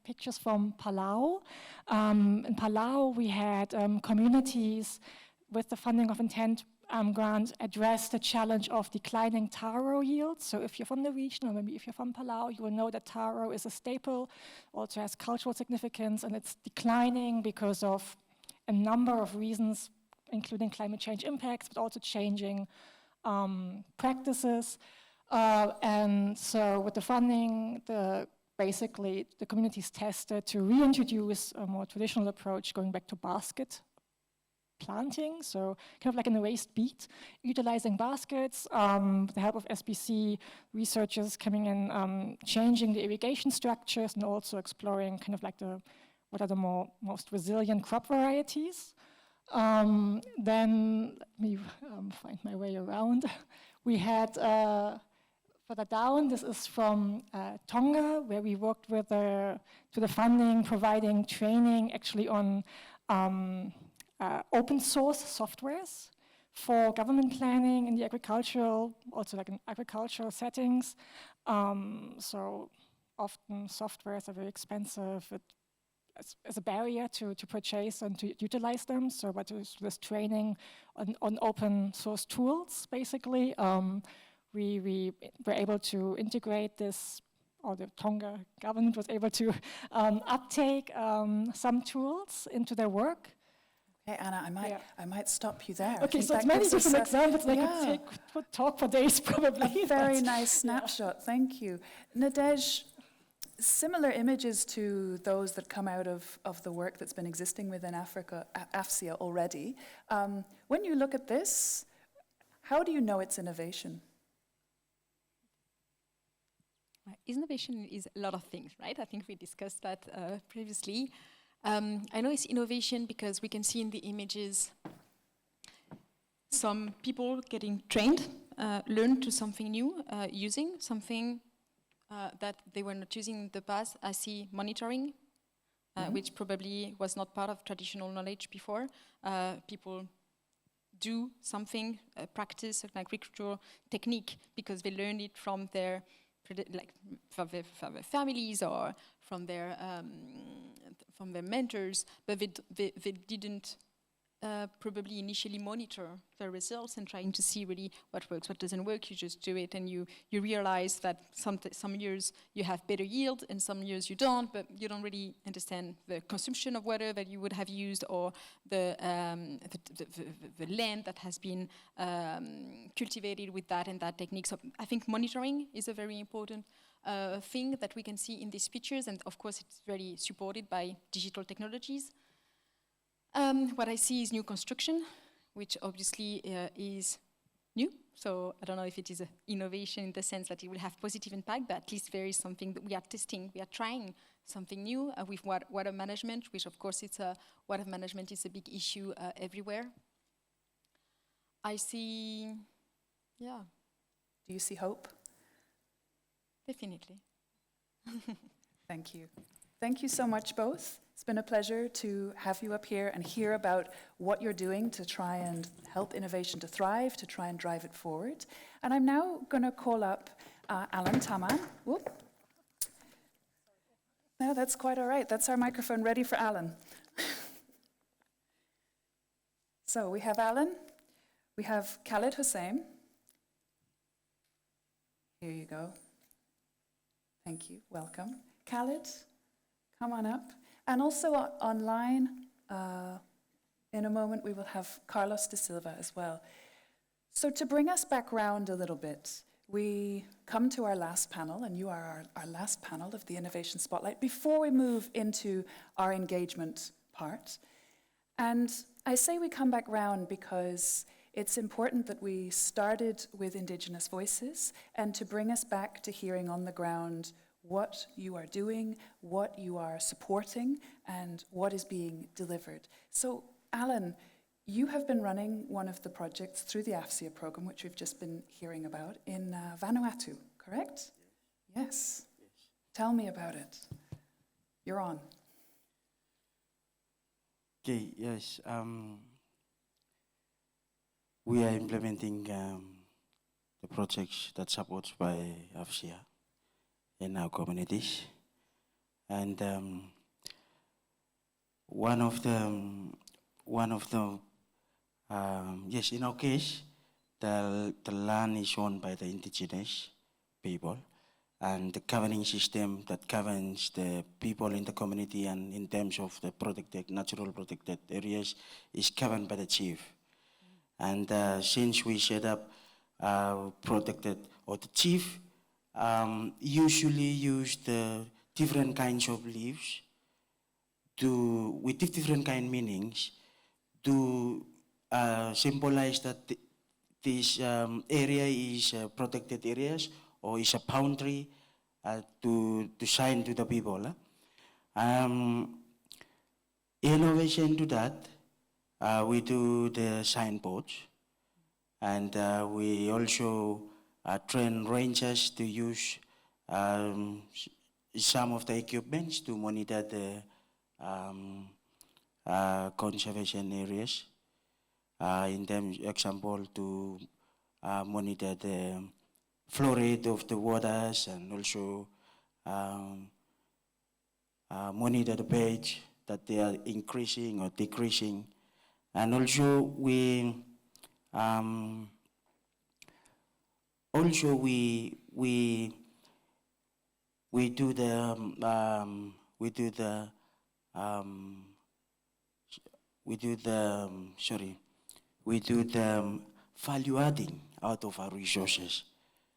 pictures from Palau. In Palau, we had communities with the Funding of Intent grant address the challenge of declining taro yields. So if you're from the region, or maybe if you're from Palau, you will know that taro is a staple, also has cultural significance, and it's declining because of a number of reasons, including climate change impacts, but also changing practices. And so with the funding, basically the communities tested to reintroduce a more traditional approach, going back to basket planting, so kind of like in a raised beet, utilizing baskets, with the help of SPC researchers coming in, changing the irrigation structures and also exploring kind of like what are the most resilient crop varieties. Then let me find my way around. We had further down, this is from Tonga, where we worked with to the funding, providing training actually on open source softwares for government planning in the agricultural, also like in agricultural settings. So often softwares are very expensive. It's a barrier to purchase and to utilize them. So but this training on open source tools, basically, we were able to integrate this or the Tonga government was able to uptake some tools into their work. Okay, Anna, I might stop you there. Okay, so it's many different examples. I could talk for days probably. A very nice snapshot, thank you. Nadej, similar images to those that come out of the work that's been existing within AFCIA already. When you look at this, how do you know it's innovation? Innovation is a lot of things, right? I think we discussed that previously. I know it's innovation because we can see in the images some people getting trained, learn to something new, using something that they were not using in the past. I see monitoring, which probably was not part of traditional knowledge before. People do something, practice an agricultural technique because they learned it from their from their families or from their mentors, but they didn't probably initially monitor the results and trying to see really what works, what doesn't work. You just do it, and you realize that some years you have better yield and some years you don't, but you don't really understand the consumption of water that you would have used or the land that has been cultivated with that and that technique. So I think monitoring is a very important thing that we can see in these pictures, and of course it's very supported by digital technologies. What I see is new construction, which obviously is new. So I don't know if it is an innovation in the sense that it will have positive impact, but at least there is something that we are testing. We are trying something new with water management, which of course water management is a big issue everywhere. I see, yeah. Do you see hope? Definitely. Thank you. Thank you so much, both. It's been a pleasure to have you up here and hear about what you're doing to try and help innovation to thrive, to try and drive it forward. And I'm now going to call up Alan Taman. Whoop. No, that's quite all right. That's our microphone ready for Alan. So we have Alan, we have Khaled Hussein. Here you go. Thank you. Welcome. Khaled, come on up. And also online, in a moment, we will have Carlos de Silva as well. So to bring us back round a little bit, we come to our last panel, and you are our last panel of the Innovation Spotlight, before we move into our engagement part. And I say we come back round because it's important that we started with Indigenous voices, and to bring us back to hearing on the ground what you are doing, what you are supporting, and what is being delivered. So, Alan, you have been running one of the projects through the AFCIA program, which we've just been hearing about, in Vanuatu, correct? Yes. Tell me about it. You're on. Okay, yes. We are implementing the projects that supported by AFCIA in our communities, and one of the yes, in our case, the land is owned by the indigenous people, and the governing system that governs the people in the community and in terms of the natural protected areas is governed by the chief. And since we set up protected, or the chief usually use the different kinds of leaves with different kind meanings to symbolize that this area is protected areas or is a boundary to sign to the people. Innovation to that, we do the signboards, and we also train rangers to use some of the equipments to monitor the conservation areas. In terms, example, to monitor the flow rate of the waters, and also monitor the pH that they are increasing or decreasing. And also we we do the we do the value adding out of our resources.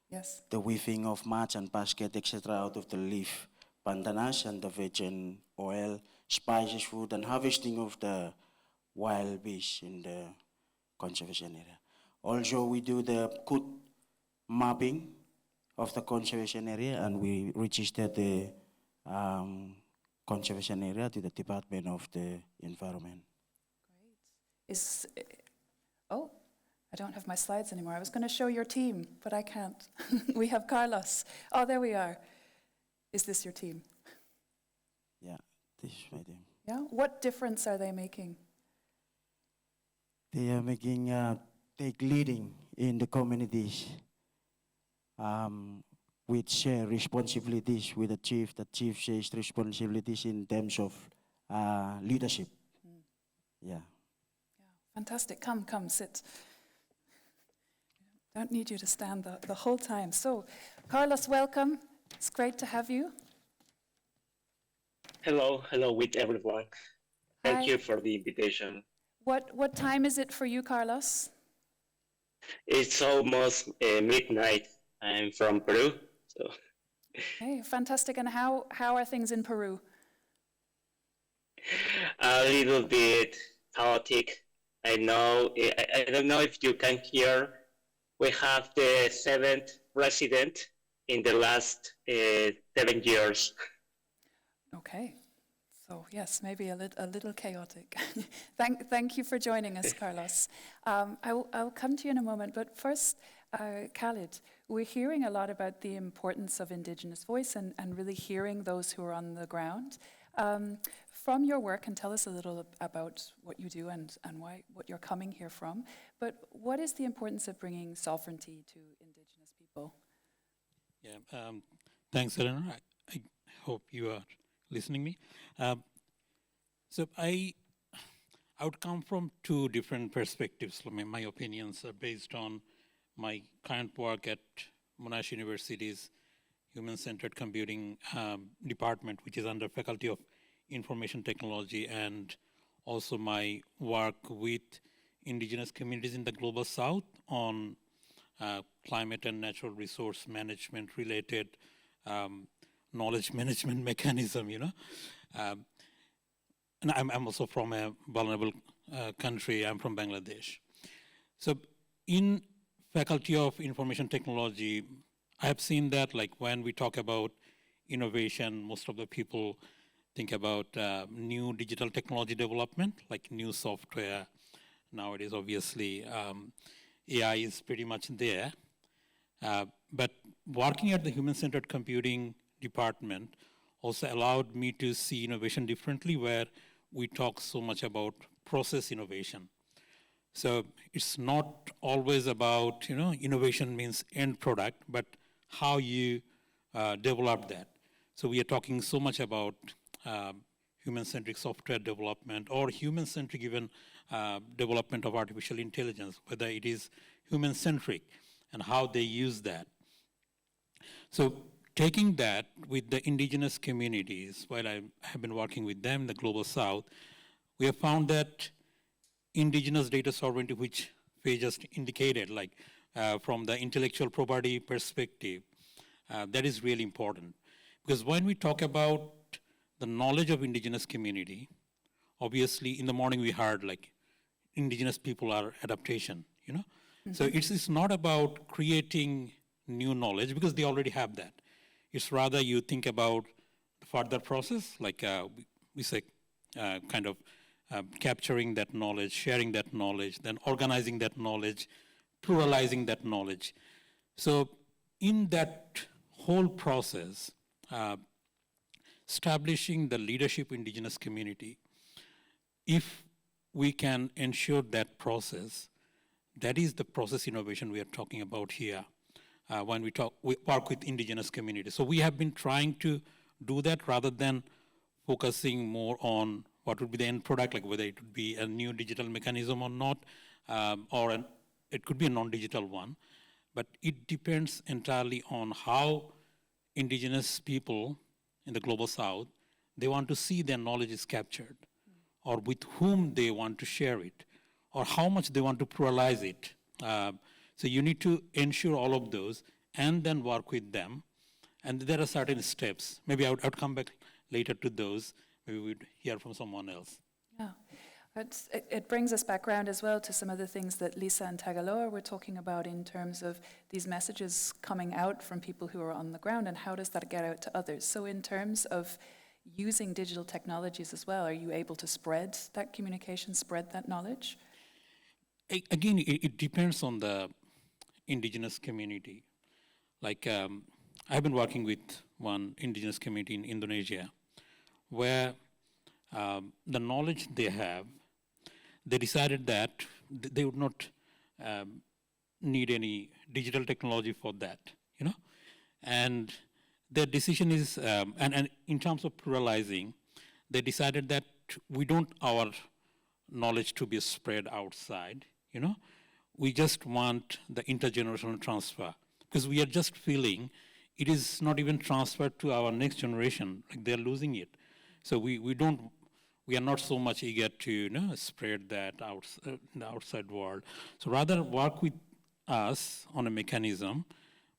Yes. The weaving of mats and basket, etc., out of the leaf, pandanus and the virgin oil, spices, food, and harvesting of the wild beasts in the conservation area. Also, we do the good mapping of the conservation area, and we register the conservation area to the Department of the Environment. Oh, I don't have my slides anymore. I was going to show your team, but I can't. We have Carlos. Oh, there we are. Is this your team? Yeah, this is my team. Yeah? What difference are they making? They are making, take leading in the communities, with share responsibilities with the chief. The chief shares responsibilities in terms of leadership. Yeah. Fantastic. Come, sit. Don't need you to stand the whole time. So, Carlos, welcome. It's great to have you. Hello with everyone. Hi. Thank you for the invitation. What time is it for you, Carlos? It's almost midnight. I'm from Peru, so. Hey, fantastic. And how are things in Peru? A little bit chaotic. I don't know if you can hear. We have the 7th president in the last 7 years. Okay. So yes, maybe a little chaotic. Thank you for joining us, Carlos. I'll come to you in a moment, but first, Khalid, we're hearing a lot about the importance of Indigenous voice and really hearing those who are on the ground. From your work, and tell us a little about what you do and what you're coming here from, but what is the importance of bringing sovereignty to Indigenous people? Yeah, thanks, Eleanor. I hope you are listening me. So I would come from two different perspectives. My opinions are based on my current work at Monash University's Human-Centered Computing department, which is under Faculty of Information Technology, and also my work with Indigenous communities in the Global South on climate and natural resource management related knowledge management mechanism, and I'm also from a vulnerable country. I'm from Bangladesh. So in Faculty of Information Technology, I have seen that when we talk about innovation, most of the people think about new digital technology development, like new software. Nowadays, obviously, AI is pretty much there. But working at the Human-Centered Computing department also allowed me to see innovation differently, where we talk so much about process innovation. So it's not always about, innovation means end product, but how you develop that. So we are talking so much about human-centric software development or human-centric even development of artificial intelligence, whether it is human-centric and how they use that. So taking that with the Indigenous communities, while I have been working with them in the Global South, we have found that Indigenous data sovereignty, which Faye just indicated, from the intellectual property perspective, that is really important. Because when we talk about the knowledge of Indigenous community, obviously in the morning we heard Indigenous people are adaptation, Mm-hmm. So it's not about creating new knowledge because they already have that. It's rather you think about the further process, we say capturing that knowledge, sharing that knowledge, then organizing that knowledge, pluralizing that knowledge. So in that whole process, establishing the leadership Indigenous community, if we can ensure that process, that is the process innovation we are talking about here. When we work with Indigenous communities. So we have been trying to do that rather than focusing more on what would be the end product, whether it would be a new digital mechanism or not, it could be a non-digital one. But it depends entirely on how indigenous people in the global south, they want to see their knowledge is captured, or with whom they want to share it, or how much they want to pluralize it. So you need to ensure all of those and then work with them. And there are certain steps. Maybe I would come back later to those. Maybe we'd hear from someone else. Yeah. It brings us back around as well to some of the things that Lisa and Tagaloa were talking about in terms of these messages coming out from people who are on the ground, and how does that get out to others? So in terms of using digital technologies as well, are you able to spread that communication, spread that knowledge? Again, it depends on the indigenous community. Like, I've been working with one indigenous community in Indonesia, where the knowledge they have, they decided that they would not need any digital technology for that, you know? And their decision is, and in terms of pluralizing, they decided that we don't our knowledge to be spread outside, you know? We just want the intergenerational transfer, because we are just feeling it is not even transferred to our next generation, like they're losing it. So we are not so much eager to, you know, spread that out in the outside world. So rather work with us on a mechanism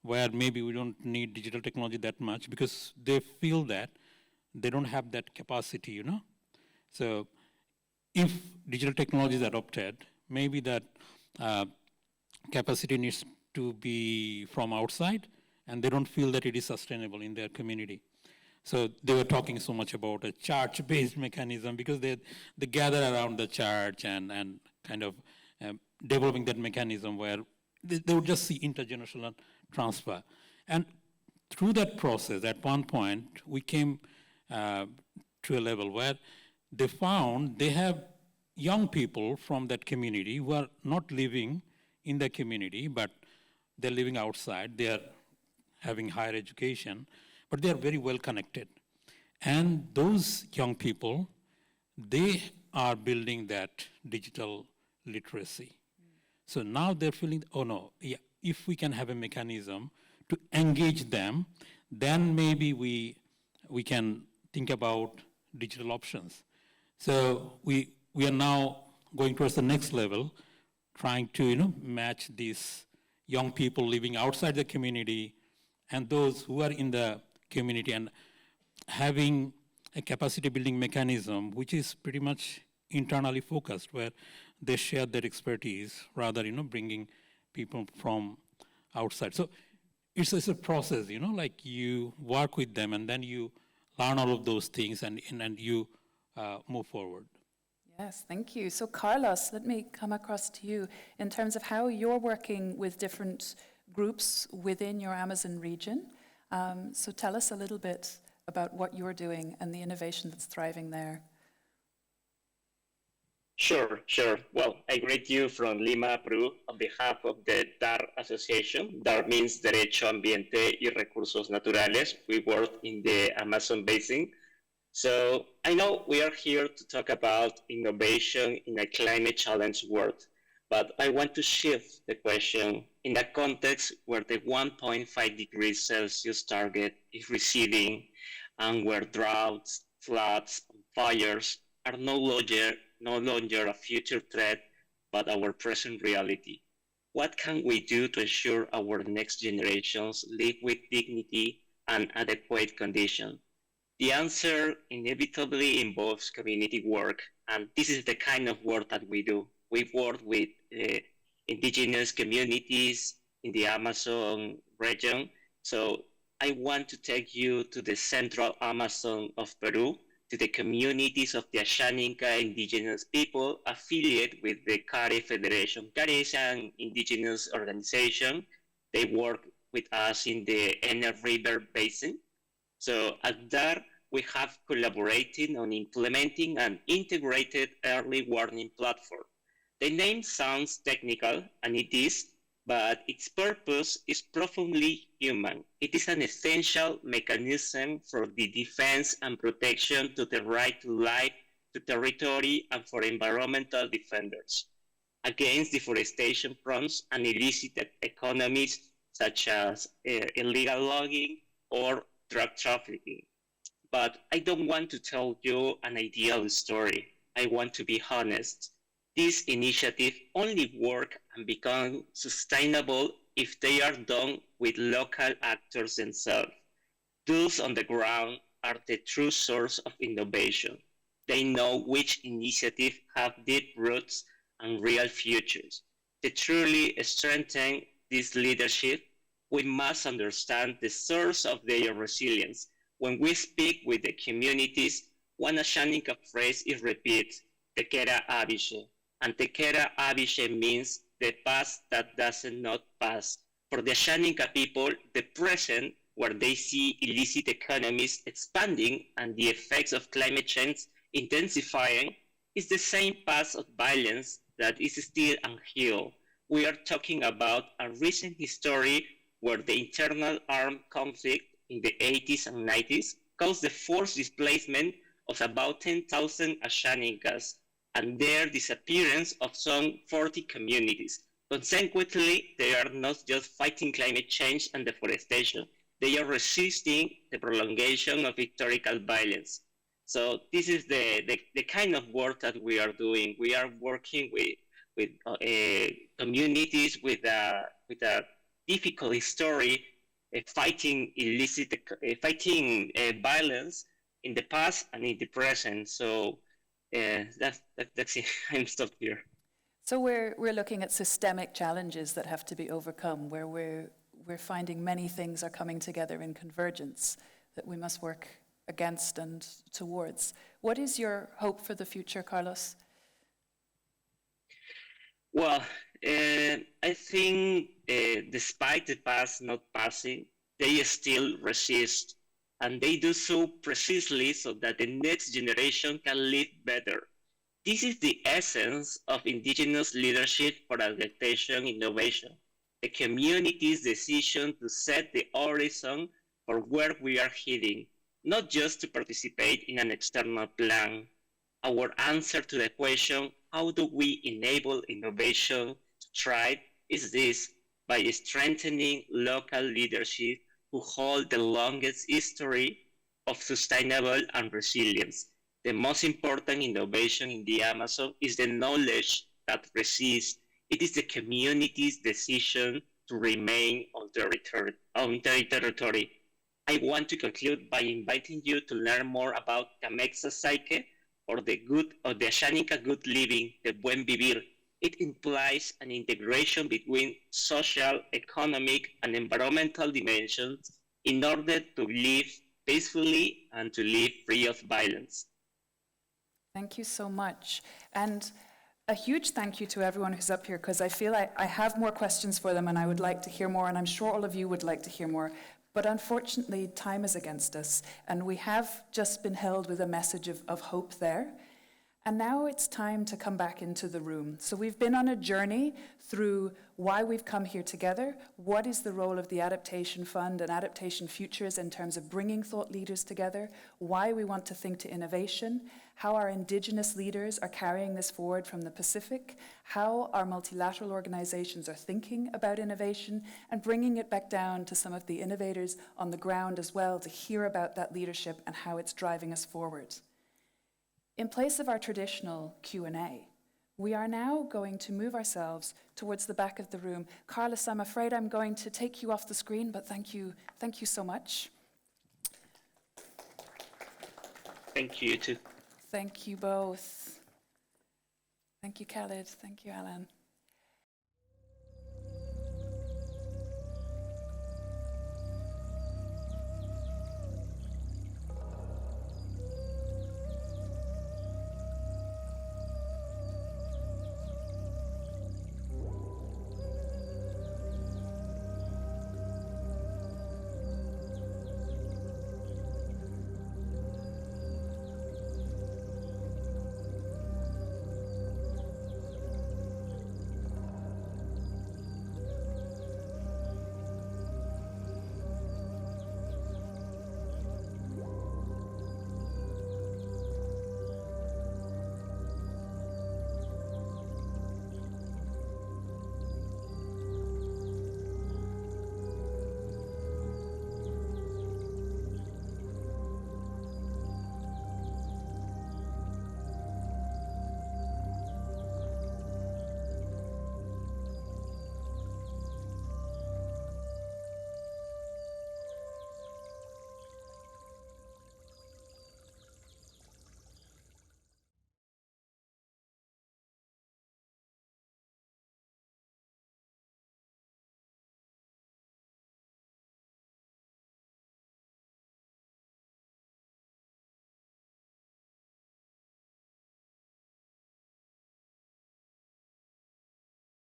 where maybe we don't need digital technology that much, because they feel that they don't have that capacity, you know. So if digital technology is adopted, maybe that capacity needs to be from outside, and they don't feel that it is sustainable in their community. So they were talking so much about a church-based mechanism, because they gather around the church and kind of developing that mechanism where they would just see intergenerational transfer. And through that process, at one point, we came to a level where they found they have young people from that community who are not living in the community, but they're living outside. They are having higher education, but they are very well connected. And those young people, they are building that digital literacy. So now they're feeling, oh no, yeah, if we can have a mechanism to engage them, then maybe we can think about digital options. So we are now going towards the next level, trying to, you know, match these young people living outside the community and those who are in the community, and having a capacity building mechanism which is pretty much internally focused, where they share their expertise rather, you know, bringing people from outside. So it's a process, you know, like you work with them and then you learn all of those things and you move forward. Yes, thank you. So Carlos, let me come across to you in terms of how you're working with different groups within your Amazon region. So tell us a little bit about what you're doing and the innovation that's thriving there. Sure. Well, I greet you from Lima, Peru, on behalf of the DAR Association. DAR means Derecho, Ambiente y Recursos Naturales. We work in the Amazon Basin. So I know we are here to talk about innovation in a climate challenge world, but I want to shift the question in a context where the 1.5 degrees Celsius target is receding, and where droughts, floods, and fires are no longer a future threat, but our present reality. What can we do to ensure our next generations live with dignity and adequate conditions? The answer inevitably involves community work, and this is the kind of work that we do. We work with indigenous communities in the Amazon region. So I want to take you to the central Amazon of Peru, to the communities of the Ashaninka indigenous people affiliated with the CARE Federation. CARE is an indigenous organization. They work with us in the Enel River Basin. So at DAR, we have collaborated on implementing an integrated early warning platform. The name sounds technical, and it is, but its purpose is profoundly human. It is an essential mechanism for the defense and protection to the right to life, to territory, and for environmental defenders against deforestation fronts and illicit economies such as illegal logging or drug trafficking. But I don't want to tell you an ideal story. I want to be honest. These initiatives only work and become sustainable if they are done with local actors themselves. Those on the ground are the true source of innovation. They know which initiatives have deep roots and real futures. To truly strengthen this leadership, we must understand the source of their resilience. When we speak with the communities, one Ashaninka phrase is repeated, Tekera Abishe. And Tekera Abishe means the past that doesn't not pass. For the Ashaninka people, the present, where they see illicit economies expanding and the effects of climate change intensifying, is the same past of violence that is still unhealed. We are talking about a recent history where the internal armed conflict in the 80s and 90s caused the forced displacement of about 10,000 Ashaninkas and their disappearance of some 40 communities. Consequently, they are not just fighting climate change and deforestation, they are resisting the prolongation of historical violence. So this is the kind of work that we are doing. We are working with communities with a difficult history, fighting violence in the past and in the present. So that's it. I'm stopped here. So we're looking at systemic challenges that have to be overcome, where we're finding many things are coming together in convergence that we must work against and towards. What is your hope for the future, Carlos? Well, I think despite the past not passing, they still resist, and they do so precisely so that the next generation can live better. This is the essence of Indigenous leadership for adaptation innovation, the community's decision to set the horizon for where we are heading, not just to participate in an external plan. Our answer to the question, how do we enable innovation to thrive, is this: by strengthening local leadership who hold the longest history of sustainable and resilience. The most important innovation in the Amazon is the knowledge that resists. It is the community's decision to remain on their territory. I want to conclude by inviting you to learn more about Kamexa Psyche, or the Ashaninka good living, the buen vivir. It implies an integration between social, economic, and environmental dimensions in order to live peacefully and to live free of violence. Thank you so much. And a huge thank you to everyone who's up here, because I feel I have more questions for them and I would like to hear more, and I'm sure all of you would like to hear more. But unfortunately, time is against us, and we have just been held with a message of hope there. And now it's time to come back into the room. So we've been on a journey through why we've come here together, what is the role of the Adaptation Fund and Adaptation Futures in terms of bringing thought leaders together, why we want to think to innovation, how our Indigenous leaders are carrying this forward from the Pacific, how our multilateral organizations are thinking about innovation, and bringing it back down to some of the innovators on the ground as well to hear about that leadership and how it's driving us forward. In place of our traditional Q&A, we are now going to move ourselves towards the back of the room. Carlos, I'm afraid I'm going to take you off the screen, but thank you so much. Thank you, too. Thank you both. Thank you, Khaled. Thank you, Alan.